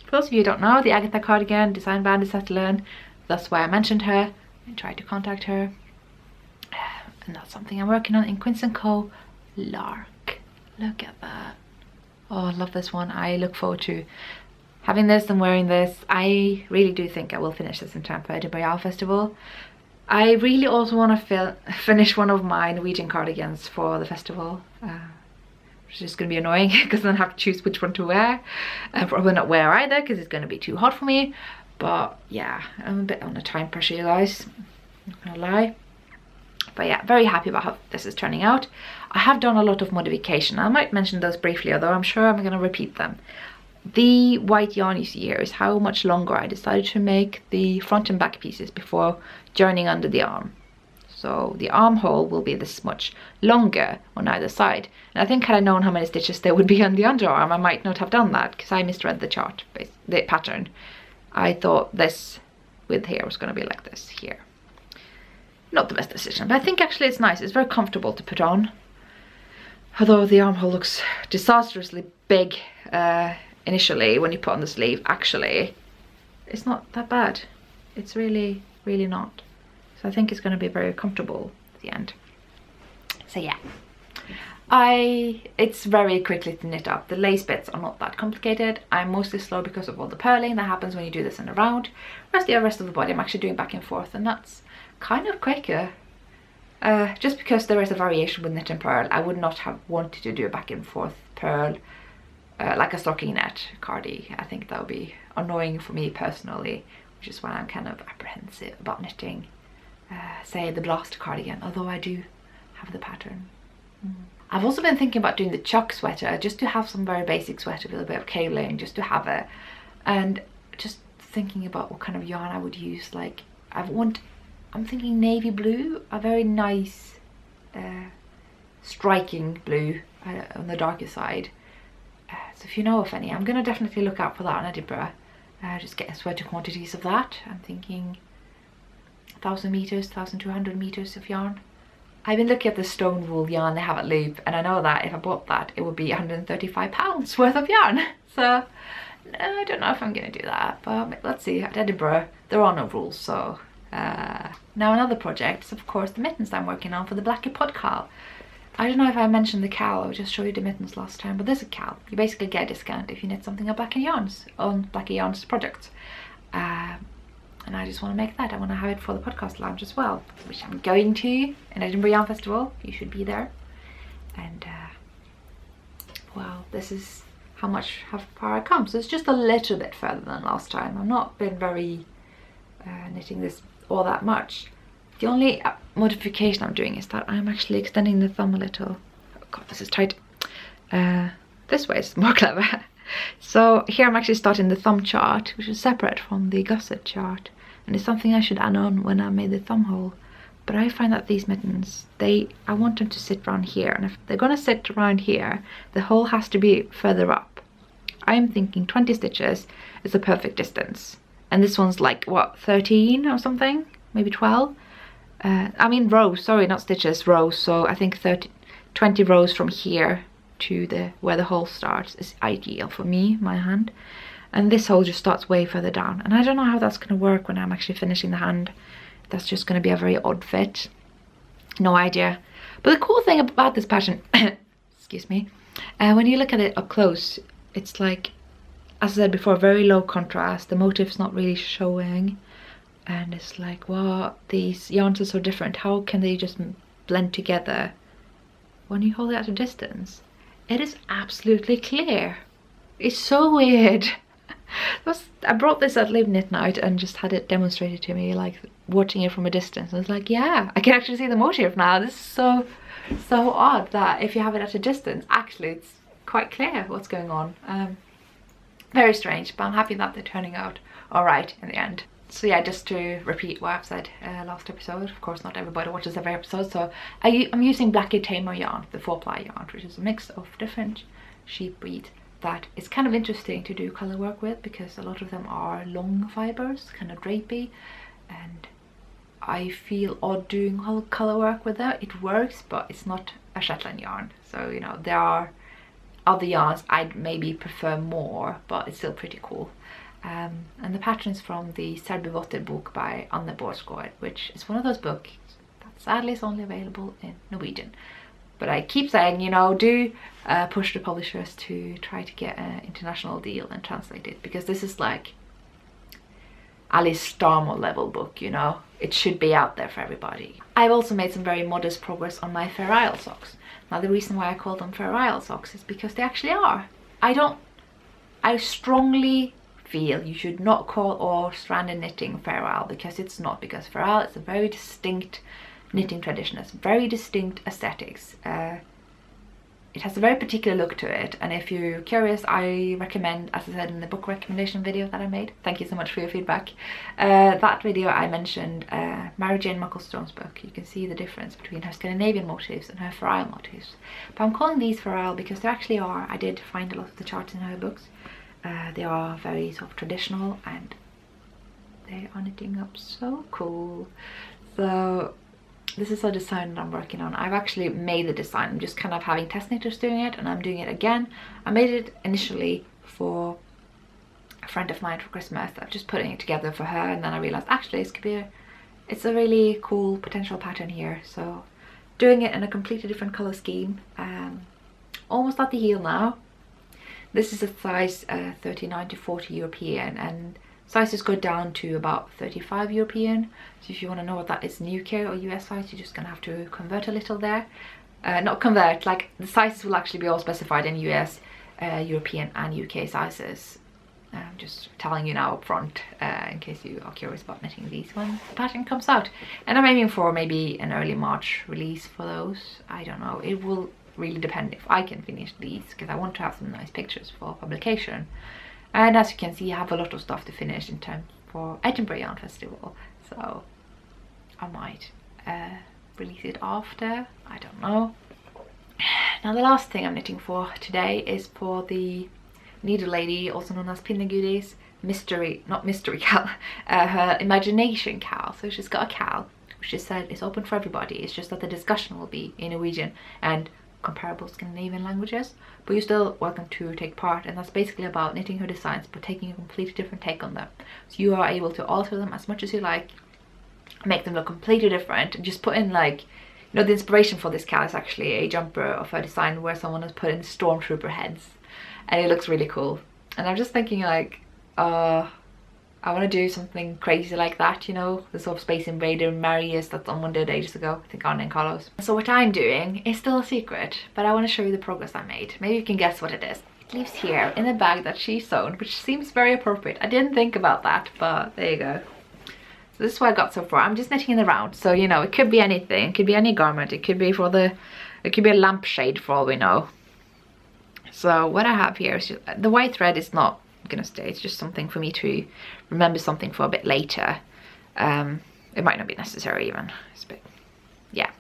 for those of you who don't know, the Agata cardigan designed by Andy, that's why I mentioned her and tried to contact her. And that's something I'm working on in Knits & Co. Lark. Look at that. Oh, I love this one. I look forward to having this and wearing this. I really do think I will finish this in time for Edinburgh Yarn Festival. I really also want to finish one of my Norwegian cardigans for the festival, which is going to be annoying because then I have to choose which one to wear. Probably not wear either because it's going to be too hot for me. But yeah, I'm a bit on a time pressure, you guys. Not gonna lie. But yeah, very happy about how this is turning out. I have done a lot of modification. I might mention those briefly, although I'm sure I'm going to repeat them. The white yarn you see here is how much longer I decided to make the front and back pieces before joining under the arm. So the armhole will be this much longer on either side. And I think had I known how many stitches there would be on the underarm, I might not have done that, because I misread the chart, the pattern. I thought this width here was going to be like this here. Not the best decision, but I think actually it's nice. It's very comfortable to put on. Although the armhole looks disastrously big initially when you put on the sleeve, actually it's not that bad. It's really, really not. So I think it's going to be very comfortable at the end. So yeah, it's very quickly to knit up. The lace bits are not that complicated. I'm mostly slow because of all the purling that happens when you do this in a round. Whereas the rest of the body I'm actually doing back and forth, and that's kind of quicker. Just because there is a variation with knit and purl, I would not have wanted to do a back and forth purl like a stocking net cardi. I think that would be annoying for me personally, which is why I'm kind of apprehensive about knitting say the blast cardigan, although I do have the pattern. I've also been thinking about doing the chuck sweater, just to have some very basic sweater with a bit of caling, just to have it, and just thinking about what kind of yarn I would use. Like, I'm thinking navy blue, a very nice striking blue on the darker side. So if you know of any, I'm going to definitely look out for that in Edinburgh. Just get sweater quantities of that. I'm thinking 1,000 meters, 1,200 meters of yarn. I've been looking at the stone wool yarn they have at Loop, and I know that if I bought that, it would be £135 worth of yarn. So I don't know if I'm going to do that, but let's see. At Edinburgh, there are no rules, so... Now another project is of course the mittens I'm working on for the Blackie Pod KAL. I don't know if I mentioned the KAL, I just showed you the mittens last time, but there's a KAL. You basically get a discount if you knit something on Blackie Yarns, on Blackie Yarns projects. And I just want to make that. I want to have it for the podcast lounge as well, which I'm going to in Edinburgh Yarn Festival. You should be there. And well, this is how far I come. So it's just a little bit further than last time. I've not been very knitting this all that much. The only modification I'm doing is that I'm actually extending the thumb a little. Oh god, this is tight. This way is more clever. So here I'm actually starting the thumb chart, which is separate from the gusset chart, and it's something I should add on when I made the thumb hole. But I find that these mittens, I want them to sit around here, and if they're gonna sit around here, the hole has to be further up. I'm thinking 20 stitches is the perfect distance. And this one's like, what, 13 or something? Maybe 12? I mean rows, sorry, not stitches, rows. So I think 20 rows from here to where the hole starts is ideal for me, my hand. And this hole just starts way further down. And I don't know how that's going to work when I'm actually finishing the hand. that's just going to be a very odd fit. No idea. But the cool thing about this pattern, excuse me, when you look at it up close, it's like, as I said before, very low contrast. The motif's not really showing. And it's like, wow, these yarns are so different. How can they just blend together when you hold it at a distance? It is absolutely clear. It's so weird. I brought this at Live Knit Night and just had it demonstrated to me, like watching it from a distance. I was like, yeah, I can actually see the motif now. This is so odd that if you have it at a distance, actually it's quite clear what's going on. Very strange, but I'm happy that they're turning out all right in the end. So yeah, just to repeat what I've said last episode, of course not everybody watches every episode, so I'm using Blackhead Tamer yarn, the 4-ply yarn, which is a mix of different sheep breeds that is kind of interesting to do color work with, because a lot of them are long fibers, kind of drapey, and I feel odd doing color work with that. It works, but it's not a Shetland yarn, so you know, there are other yarns I'd maybe prefer more, but it's still pretty cool. And the pattern is from the Selbu Mitten book by Anne Borsgaard, which is one of those books that sadly is only available in Norwegian. But I keep saying, you know, do push the publishers to try to get an international deal and translate it, because this is like Alice Starmer level book, you know. It should be out there for everybody. I've also made some very modest progress on my Fair Isle socks. Now the reason why I call them Fair Isle socks is because they actually are. I strongly feel you should not call all stranded knitting Fair Isle, because it's not, because Fair Isle is a very distinct knitting tradition. It's very distinct aesthetics. It has a very particular look to it, and if you're curious, I recommend, as I said in the book recommendation video that I made, thank you so much for your feedback, that video I mentioned Mary Jane Mucklestrone's book. You can see the difference between her Scandinavian motifs and her Fair Isle motifs. But I'm calling these Fair Isle because they actually are, I did find a lot of the charts in her books. They are very sort of traditional, and they are knitting up so cool. So this is a design that I'm working on. I've actually made the design. I'm just kind of having test knitters doing it, and I'm doing it again. I made it initially for a friend of mine for Christmas. I'm just putting it together for her, and then I realized actually it's a really cool potential pattern here. So doing it in a completely different color scheme. Almost at the heel now. This is a size 39 to 40 European, and sizes go down to about 35 European. So if you want to know what that is in UK or US size, you're just gonna have to convert a little there. Not convert, like the sizes will actually be all specified in US, European and UK sizes. I'm just telling you now up front, in case you are curious about knitting these when the pattern comes out. And I'm aiming for maybe an early March release for those. I don't know, it will really depend if I can finish these, because I want to have some nice pictures for publication. And as you can see, I have a lot of stuff to finish in time for Edinburgh Yarn Festival, so I might release it after, I don't know. Now the last thing I'm knitting for today is for the needle lady, also known as Pinneguri's not mystery KAL, her imagination KAL. So she's got a KAL, which she said is open for everybody. It's just that the discussion will be in Norwegian and comparable Scandinavian languages, but you're still welcome to take part, and that's basically about knitting her designs but taking a completely different take on them. So you are able to alter them as much as you like, make them look completely different, and just put in, like, you know, the inspiration for this KAL is actually a jumper of her design where someone has put in stormtrooper heads, and it looks really cool. And I'm just thinking, like, I want to do something crazy like that, you know, the sort of Space Invader Marius that's someone did ages ago, I think on Carlos. So what I'm doing is still a secret, but I want to show you the progress I made. Maybe you can guess what it is. It lives here in a bag that she sewn, which seems very appropriate. I didn't think about that, but there you go. So this is what I got so far. I'm just knitting in the round, so you know, it could be anything. It could be any garment. It could be it could be a lampshade for all we know. So what I have here is just, the white thread is not gonna stay. It's just something for me to remember something for a bit later. It might not be necessary even. But yeah.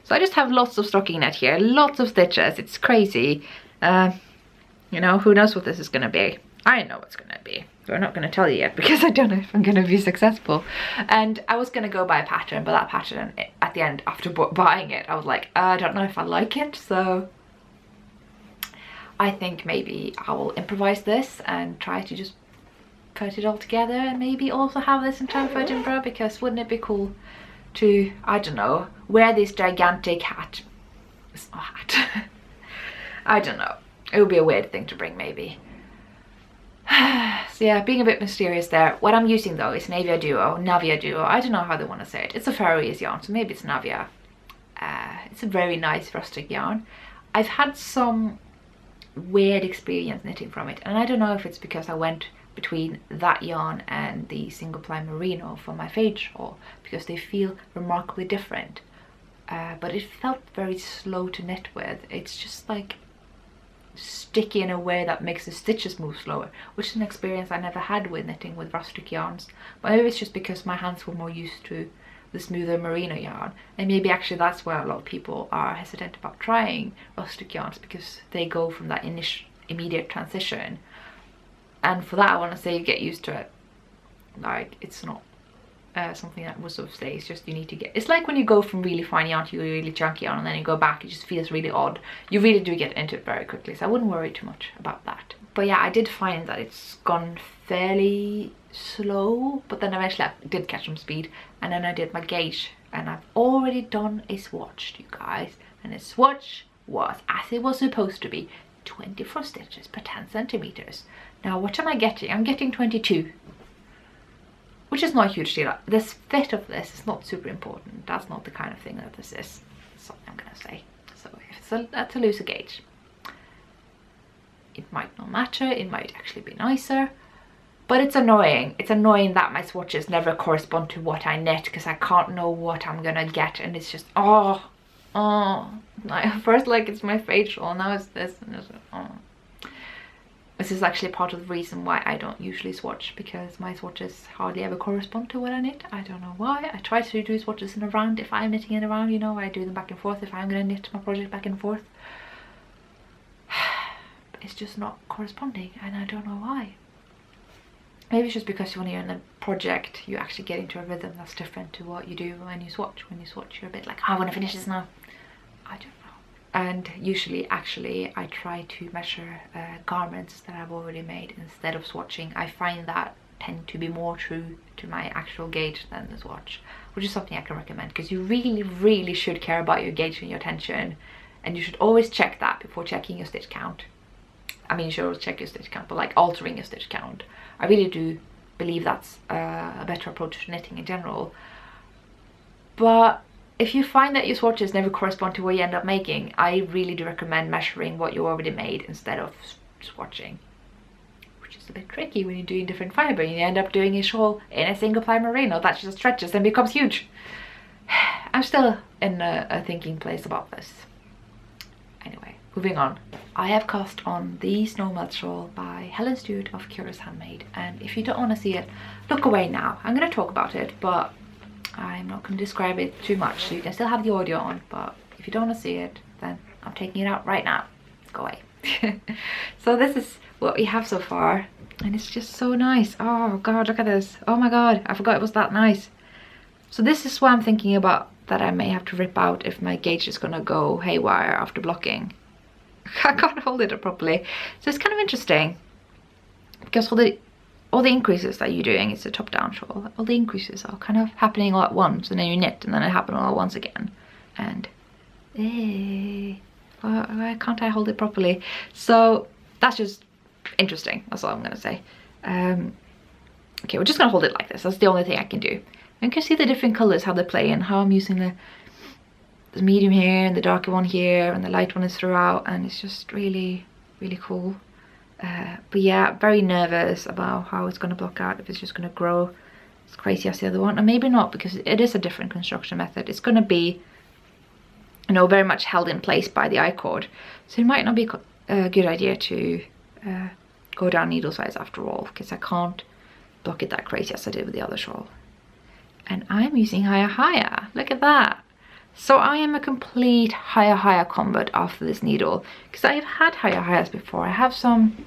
So I just have lots of stocking net here, lots of stitches. It's crazy. You know, who knows what this is gonna be. I know what's gonna be. We're not gonna tell you yet because I don't know if I'm gonna be successful. And I was gonna go buy a pattern, but that pattern at the end, after buying it, I was like, I don't know if I like it. So I think maybe I will improvise this and try to just put it all together and maybe also have this in time for Edinburgh, because wouldn't it be cool to, I don't know, wear this gigantic hat. It's not a hat. I don't know. It would be a weird thing to bring, maybe. So yeah, being a bit mysterious there. What I'm using though is Navia Duo. I don't know how they want to say it. It's a Faroese yarn, so maybe it's Navia. It's a very nice rustic yarn. I've had some weird experience knitting from it, and I don't know if it's because I went between that yarn and the single ply merino for my fade shawl, because they feel remarkably different. But it felt very slow to knit with. It's just like sticky in a way that makes the stitches move slower, which is an experience I never had with knitting with rustic yarns. But maybe it's just because my hands were more used to the smoother merino yarn, and maybe actually that's where a lot of people are hesitant about trying rustic yarns, because they go from that immediate transition. And for that, I want to say, get used to it. Like, it's not something that will sort of stay. It's just, you need to get, it's like when you go from really fine yarn to really chunky yarn and then you go back, it just feels really odd. You really do get into it very quickly, so I wouldn't worry too much about that. But yeah, I did find that it's gone fairly slow, but then eventually I did catch some speed, and then I did my gauge, and I've already done a swatch, you guys, and the swatch was as it was supposed to be, 24 stitches per 10 centimeters. Now what am I getting? I'm getting 22, which is not a huge deal. This fit of this is not super important. That's not the kind of thing that this is, so I'm gonna say. So if that's a looser gauge, it might not matter, it might actually be nicer. But it's annoying. It's annoying that my swatches never correspond to what I knit, because I can't know what I'm gonna get, and it's just, oh. First like it's my fade shawl, now it's this, and it's, oh. This is actually part of the reason why I don't usually swatch, because my swatches hardly ever correspond to what I knit. I don't know why. I try to do swatches in a round if I'm knitting in a round, you know, I do them back and forth if I'm gonna knit my project back and forth. But it's just not corresponding, and I don't know why. Maybe it's just because when you're in a project, you actually get into a rhythm that's different to what you do when you swatch. When you swatch, you're a bit like, oh, I want to finish this now. I don't know. And usually, actually, I try to measure garments that I've already made instead of swatching. I find that tend to be more true to my actual gauge than the swatch, which is something I can recommend, because you really should care about your gauge and your tension, and you should always check that before checking your stitch count. I mean, you should always check your stitch count, but like altering your stitch count, I really do believe that's a better approach to knitting in general. But if you find that your swatches never correspond to what you end up making, I really do recommend measuring what you already made instead of swatching, which is a bit tricky when you're doing different fibre. You end up doing a shawl in a single ply merino that just stretches and becomes huge. I'm still in a thinking place about this. Anyway, moving on. I have cast on the Snowmelt shawl by Helen Stewart of Curious Handmade, and if you don't want to see it, look away now. I'm going to talk about it, but I'm not going to describe it too much, so you can still have the audio on, but if you don't want to see it, then I'm taking it out right now. Go away. So this is what we have so far, and it's just so nice. Oh god, look at this. Oh my god, I forgot it was that nice. So this is what I'm thinking about, that I may have to rip out if my gauge is going to go haywire after blocking. I can't hold it up properly. So it's kind of interesting, because all the increases that you're doing, it's a top down shawl, all the increases are kind of happening all at once, and then you knit and then it happens all at once again, and why can't I hold it properly? So that's just interesting, that's all I'm gonna say. Okay, we're just gonna hold it like this. That's the only thing I can do. And you can see the different colors, how they play, and how I'm using the medium here and the darker one here, and the light one is throughout, and it's just really cool. But yeah, very nervous about how it's going to block out, if it's just going to grow as crazy as the other one, and maybe not, because it is a different construction method. It's going to be, you know, very much held in place by the I-cord, so it might not be a good idea to go down needle size after all, because I can't block it that crazy as I did with the other shawl. And I'm using higher. Look at that. So I am a complete higher convert after this needle, because I've had higher before. I have some,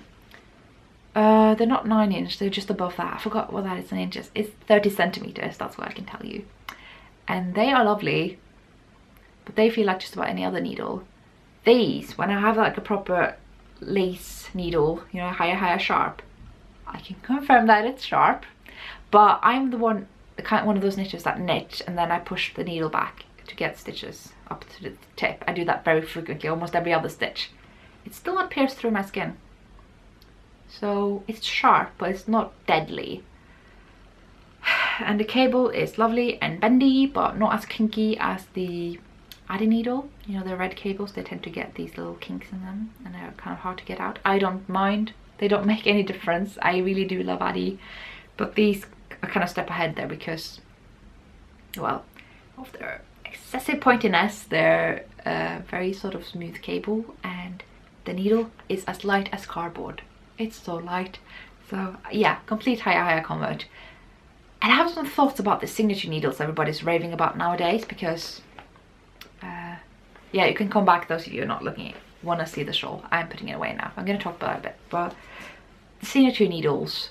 they're not 9-inch, they're just above that. I forgot what that is in inches. It's 30 centimeters, that's what I can tell you. And they are lovely, but they feel like just about any other needle. These, when I have like a proper lace needle, you know, higher sharp, I can confirm that it's sharp, but I'm one of those knitters that knit and then I push the needle back to get stitches up to the tip. I do that very frequently, almost every other stitch. It's still not pierced through my skin, so it's sharp, but it's not deadly. And the cable is lovely and bendy, but not as kinky as the Addi needle. You know, the red cables, they tend to get these little kinks in them and they're kind of hard to get out. I don't mind, they don't make any difference. I really do love Addi, but these are kind of step ahead there because, well, of their excessive pointiness. They're very sort of smooth cable, and the needle is as light as cardboard. It's so light. So yeah, complete higher convert. And I have some thoughts about the signature needles everybody's raving about nowadays, because yeah, you can come back, those of you who are not looking, want to see the shawl. I'm putting it away now. I'm going to talk about it a bit, but the signature needles,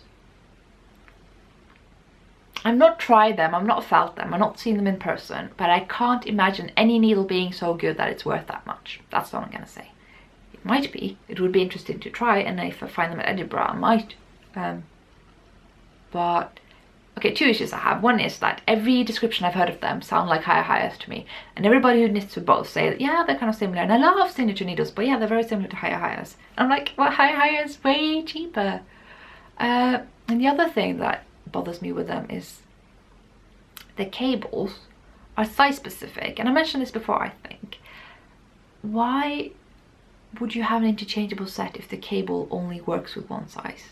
I've not tried them, I've not felt them, I've not seen them in person, but I can't imagine any needle being so good that it's worth that much. That's all I'm going to say. It might be, it would be interesting to try, and if I find them at Edinburgh, I might. But okay, two issues I have. One is that every description I've heard of them sound like higher to me, and everybody who knits with both say that yeah, they're kind of similar, and I love signature needles, but yeah, they're very similar to higher. I'm like, well, higher is way cheaper. And the other thing that bothers me with them is the cables are size specific, and I mentioned this before, I think. Why would you have an interchangeable set if the cable only works with one size?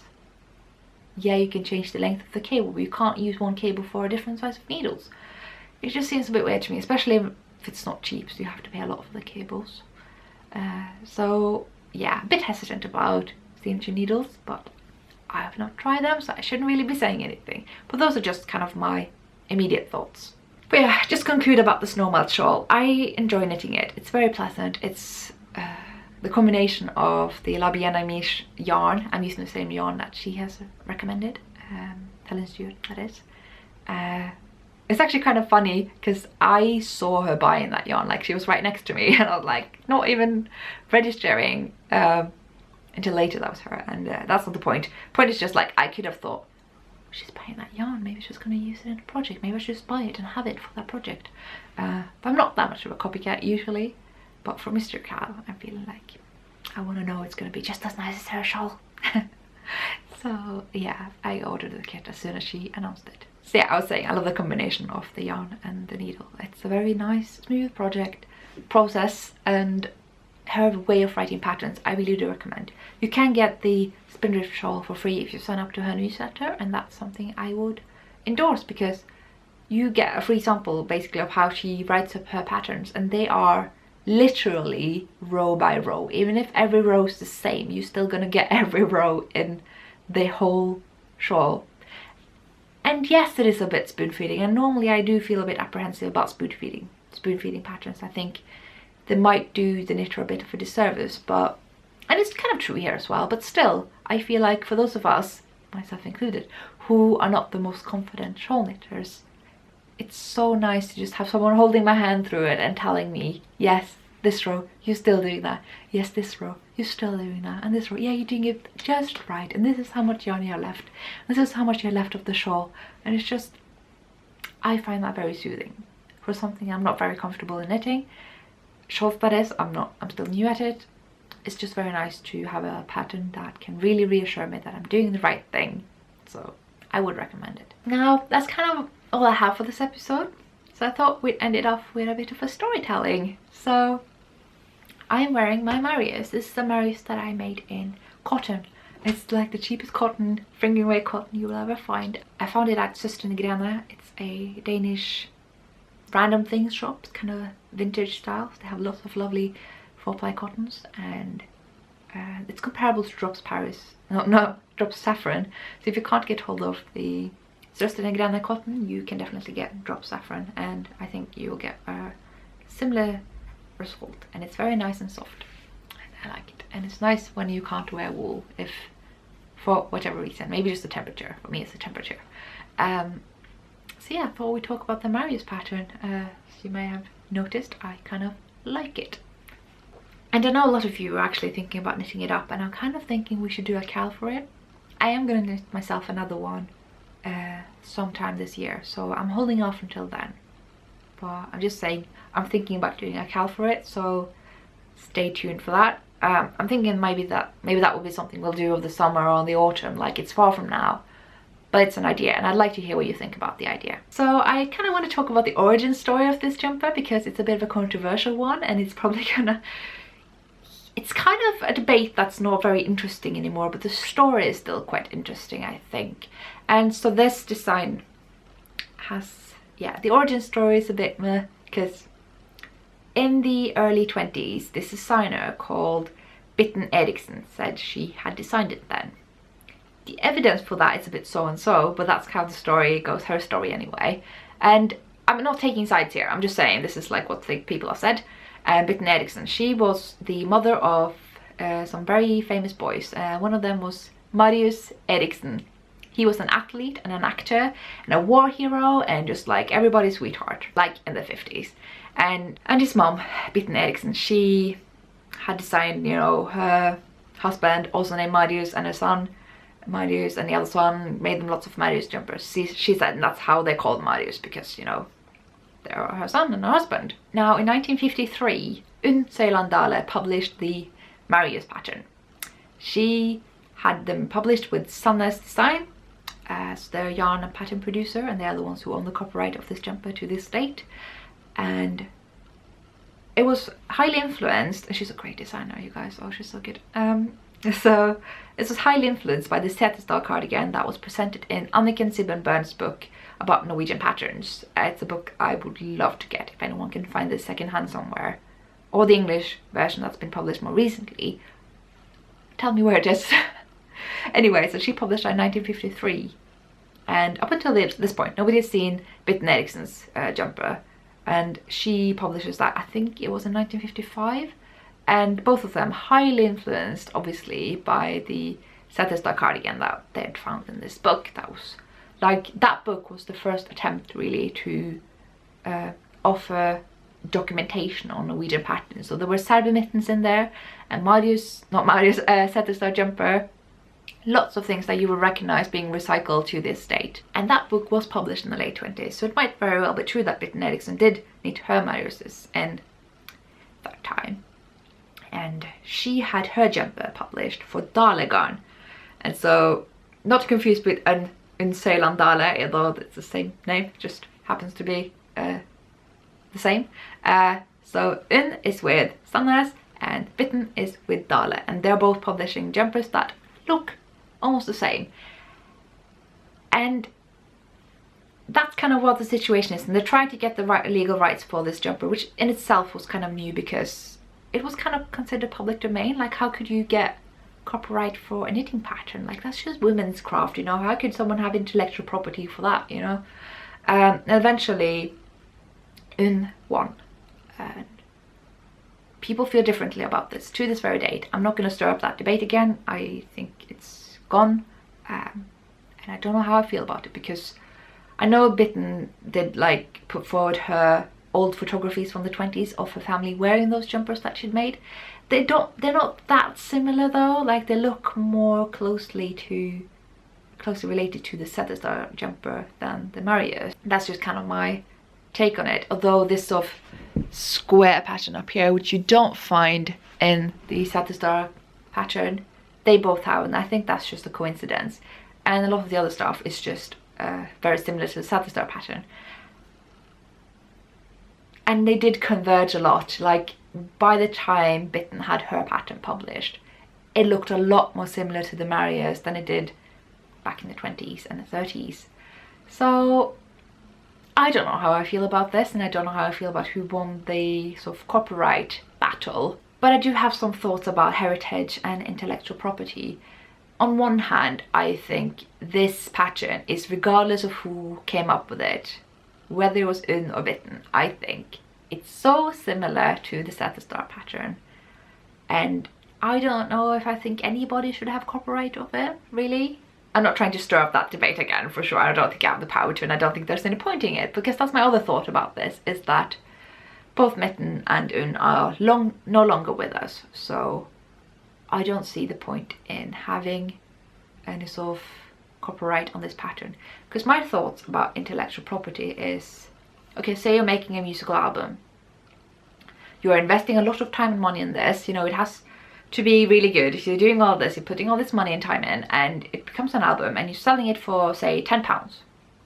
Yeah, you can change the length of the cable, but you can't use one cable for a different size of needles. It just seems a bit weird to me, especially if it's not cheap, so you have to pay a lot for the cables. So yeah, a bit hesitant about signature needles, but I have not tried them, so I shouldn't really be saying anything. But those are just kind of my immediate thoughts. But yeah, just conclude about the Snowmelt shawl. I enjoy knitting it. It's very pleasant. It's the combination of the La Bien Amiche yarn. I'm using the same yarn that she has recommended, Helen Stewart, that is. It's actually kind of funny because I saw her buying that yarn, like she was right next to me, and I was like not even registering until later that was her, and that's not the point. Point is just like I could have thought, she's buying that yarn, maybe she's going to use it in a project, maybe I should just buy it and have it for that project. But I'm not that much of a copycat usually, but for Mr. KAL I'm feeling like I want to know it's going to be just as nice as her shawl. So yeah, I ordered the kit as soon as she announced it. So yeah, I was saying I love the combination of the yarn and the needle. It's a very nice, smooth process, and her way of writing patterns I really do recommend. You can get the Spindrift shawl for free if you sign up to her newsletter, and that's something I would endorse, because you get a free sample basically of how she writes up her patterns, and they are literally row by row. Even if every row is the same, you're still gonna get every row in the whole shawl. And yes, it is a bit spoon feeding, and normally I do feel a bit apprehensive about spoon feeding patterns. I think they might do the knitter a bit of a disservice, but, and it's kind of true here as well, but still I feel like for those of us, myself included, who are not the most confident shawl knitters, it's so nice to just have someone holding my hand through it and telling me, yes, this row, you're still doing that. Yes, this row, you're still doing that. And this row, yeah, you're doing it just right. And this is how much yarn you have left. This is how much you have left of the shawl. And it's just, I find that very soothing. For something I'm not very comfortable in knitting, shawls that is, I'm still new at it. It's just very nice to have a pattern that can really reassure me that I'm doing the right thing. So I would recommend it. Now, that's kind of all I have for this episode. So I thought we'd end it off with a bit of a storytelling. So I'm wearing my Marius. This is the Marius that I made in cotton. It's like the cheapest cotton, fringing weight cotton you will ever find. I found it at Skeindeer. It's a Danish random things shop. It's kind of vintage style. They have lots of lovely 4-ply cottons, and it's comparable to Drops Paris. No, Drops Saffron. So if you can't get hold of the Skeindeer cotton, you can definitely get Drops Saffron, and I think you'll get a similar result, and it's very nice and soft. I like it, and it's nice when you can't wear wool, if for whatever reason, maybe just the temperature. For me it's the temperature. So yeah, I thought we'd talk about the Marius pattern. As you may have noticed, I kind of like it, and I know a lot of you are actually thinking about knitting it up, and I'm kind of thinking we should do a KAL for it. I am gonna knit myself another one sometime this year, so I'm holding off until then. But I'm just saying, I'm thinking about doing a KAL for it, so stay tuned for that. I'm thinking maybe that will be something we'll do over the summer or the autumn. Like, it's far from now, but it's an idea, and I'd like to hear what you think about the idea. So I kind of want to talk about the origin story of this jumper, because it's a bit of a controversial one, and it's probably it's kind of a debate that's not very interesting anymore, but the story is still quite interesting, I think. And so this design has, yeah, the origin story is a bit meh, because in the early 20s, this designer called Bitten Eriksson said she had designed it then. The evidence for that is a bit so and so, but that's how the story goes, her story anyway. And I'm not taking sides here, I'm just saying this is like what the people have said. Bitten Eriksson, she was the mother of some very famous boys. One of them was Marius Eriksson. He was an athlete and an actor and a war hero and just like everybody's sweetheart, like in the 50s. And his mom, Bitten Eriksson, she had designed, you know, her husband, also named Marius, and her son Marius, and the other son, made them lots of Marius jumpers. She said that's how they called Marius, because, you know, they are her son and her husband. Now in 1953, Unn Søyland-Dale published the Marius pattern. She had them published with Sandnes Design as their yarn and pattern producer, and they are the ones who own the copyright of this jumper to this date. And it was highly influenced, and she's a great designer, you guys. Oh, she's so good. So this was highly influenced by the Setesdal cardigan that was presented in Anniken Sibbenbørn's book about Norwegian patterns. It's a book I would love to get if anyone can find this secondhand somewhere, or the English version that's been published more recently. Tell me where it is. Anyway, so she published that in 1953, and up until this point nobody has seen Bitten Eriksson's jumper, and she publishes that, I think it was in 1955, and both of them highly influenced obviously by the Setesdal cardigan that they'd found in this book. That was like, that book was the first attempt really to offer documentation on Norwegian patterns. So there were Selbu mittens in there, and Setesdal jumper, lots of things that you will recognize being recycled to this date. And that book was published in the late 20s, so it might very well be true that Bitten Eriksson did knit her Mariuses in that time. And she had her jumper published for Dale garn. And so, not to confuse with Unn Søyland-Dale, although it's the same name, just happens to be the same. So Unn is with Sandnes and Bitten is with Dale, and they're both publishing jumpers that look almost the same. And that's kind of what the situation is, and they're trying to get the legal rights for this jumper, which in itself was kind of new because it was kind of considered public domain. Like, how could you get copyright for a knitting pattern? Like, that's just women's craft, you know. How could someone have intellectual property for that, you know? And eventually Unn won, and people feel differently about this to this very date. I'm not going to stir up that debate again. I think it's gone, and I don't know how I feel about it, because I know Bitten did like put forward her old photographies from the 20s of her family wearing those jumpers that she'd made. They're not that similar though. Like, they look more closely related to the Setesdal jumper than the Marius. That's just kind of my take on it. Although this sort of square pattern up here, which you don't find in the Setesdal pattern, they both have, and I think that's just a coincidence. And a lot of the other stuff is just very similar to the Setesdal pattern. And they did converge a lot. Like, by the time Bitten had her pattern published, it looked a lot more similar to the Marius than it did back in the 20s and the 30s. So I don't know how I feel about this, and I don't know how I feel about who won the sort of copyright battle. But I do have some thoughts about heritage and intellectual property. On one hand, I think this pattern is, regardless of who came up with it, whether it was Unn or Bitten, I think it's so similar to the Setesdal pattern. And I don't know if I think anybody should have copyright of it, really. I'm not trying to stir up that debate again, for sure. I don't think I have the power to, and I don't think there's any point in it, because that's my other thought about this, is that both Bitten and Unn are no longer with us, so I don't see the point in having any sort of copyright on this pattern. Because my thoughts about intellectual property is, okay, say you're making a musical album. You're investing a lot of time and money in this, you know, it has to be really good. If you're doing all this, you're putting all this money and time in, and it becomes an album, and you're selling it for, say, £10,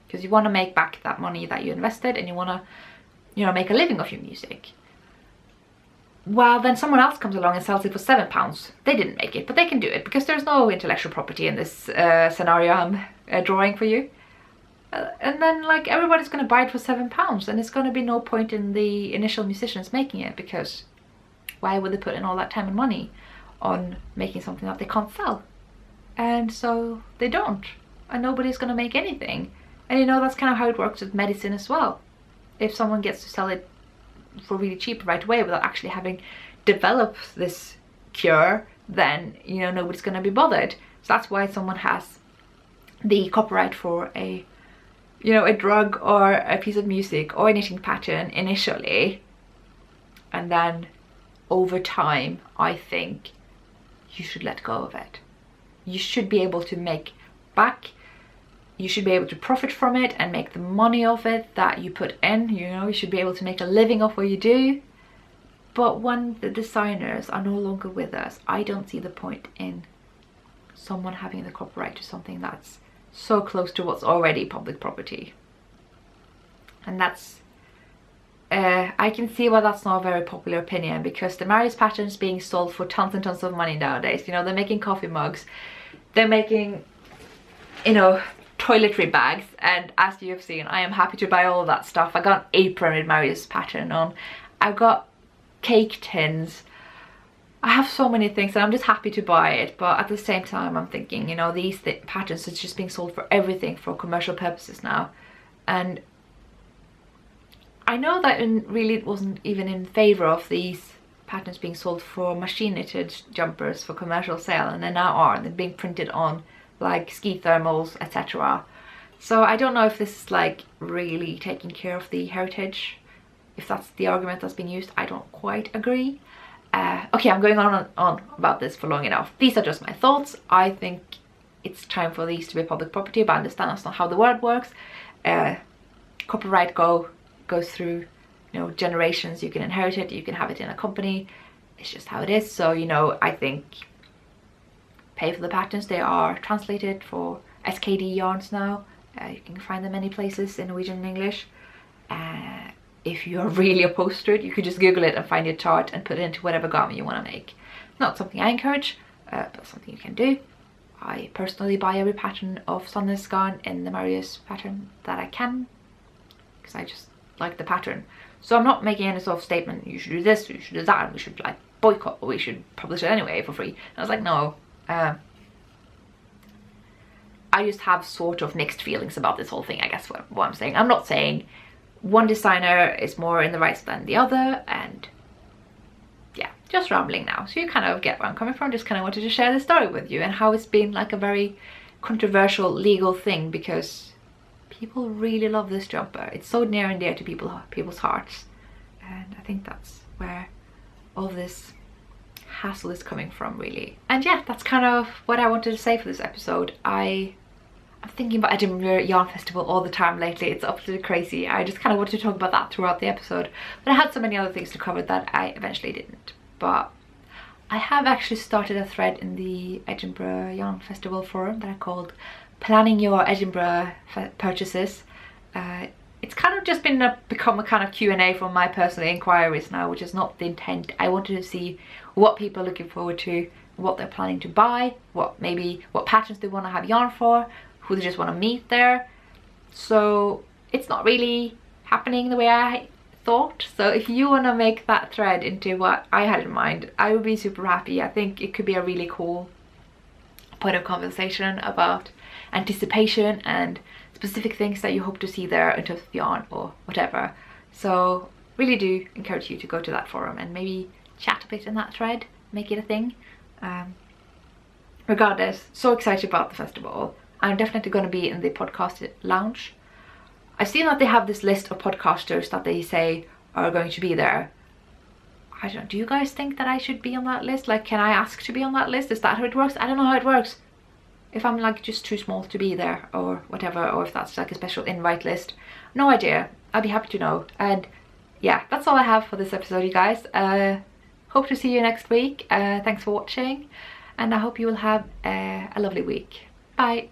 because you want to make back that money that you invested, and you want to, you know, make a living of your music. Well, then someone else comes along and sells it for £7. They didn't make it, but they can do it because there's no intellectual property in this scenario I'm drawing for you. And then, like, everybody's going to buy it for £7, and it's going to be no point in the initial musicians making it, because why would they put in all that time and money on making something that they can't sell? And so they don't, and nobody's going to make anything. And you know, that's kind of how it works with medicine as well. If someone gets to sell it for really cheap right away without actually having developed this cure, then, you know, nobody's going to be bothered. So that's why someone has the copyright for a, you know, a drug or a piece of music or a knitting pattern initially, and then over time, I think you should let go of it. You should be able to make back, you should be able to profit from it and make the money of it that you put in, you know, you should be able to make a living off what you do. But when the designers are no longer with us, I don't see the point in someone having the copyright to something that's so close to what's already public property. And that's, I can see why that's not a very popular opinion, because the Marius pattern is being sold for tons and tons of money nowadays. You know, they're making coffee mugs, they're making, you know, toiletry bags, and as you have seen, I am happy to buy all of that stuff. I got an apron with Marius pattern on, I've got cake tins, I have so many things, and I'm just happy to buy it. But at the same time, I'm thinking, you know, these patterns are just being sold for everything for commercial purposes now. And I know that really wasn't even in favor of these patterns being sold for machine knitted jumpers for commercial sale, and they now are, and they're being printed on like ski thermals, etc. So I don't know if this is like really taking care of the heritage, if that's the argument that's being used. I don't quite agree. Okay, I'm going on and on about this for long enough. These are just my thoughts. I think it's time for these to be public property, but I understand that's not how the world works. Copyright goes through, you know, generations. You can inherit it, you can have it in a company. It's just how it is. So, you know, I think pay for the patterns. They are translated for SKD yarns now. You can find them many places in Norwegian and English. If you're really opposed to it, you could just Google it and find your chart and put it into whatever garment you want to make. Not something I encourage, but something you can do. I personally buy every pattern of Sandnes garn in the Marius pattern that I can, because I just like the pattern. So I'm not making any sort of statement, you should do this, you should do that, we should like boycott, or we should publish it anyway for free. And I was like, no. I just have sort of mixed feelings about this whole thing, I guess what I'm saying. I'm not saying one designer is more in the right than the other, and yeah, just rambling now. So you kind of get where I'm coming from. Just kind of wanted to share the story with you and how it's been like a very controversial legal thing, because people really love this jumper. It's so near and dear to people's hearts, and I think that's where all this hassle is coming from, really. And yeah, that's kind of what I wanted to say for this episode. I'm thinking about Edinburgh Yarn Festival all the time lately. It's absolutely crazy. I just kind of wanted to talk about that throughout the episode, but I had so many other things to cover that I eventually didn't. But I have actually started a thread in the Edinburgh Yarn Festival forum that I called Planning Your Edinburgh Purchases. It's kind of just become a kind of Q&A from my personal inquiries now, which is not the intent. I wanted to see what people are looking forward to, what they're planning to buy, what patterns they want to have yarn for, who they just want to meet there. So it's not really happening the way I thought. So if you want to make that thread into what I had in mind, I would be super happy. I think it could be a really cool point of conversation about anticipation and specific things that you hope to see there in terms of yarn or whatever. So really do encourage you to go to that forum and maybe chat a bit in that thread, make it a thing. Regardless, so excited about the festival. I'm definitely going to be in the podcast lounge. I've seen that they have this list of podcasters that they say are going to be there. I don't know, do you guys think that I should be on that list? Like, can I ask to be on that list? Is that how it works? I don't know how it works. if I'm like just too small to be there or whatever, or if that's like a special invite list. No idea. I'd be happy to know. And yeah, that's all I have for this episode, you guys. Hope to see you next week. Thanks for watching, and I hope you will have a lovely week. Bye.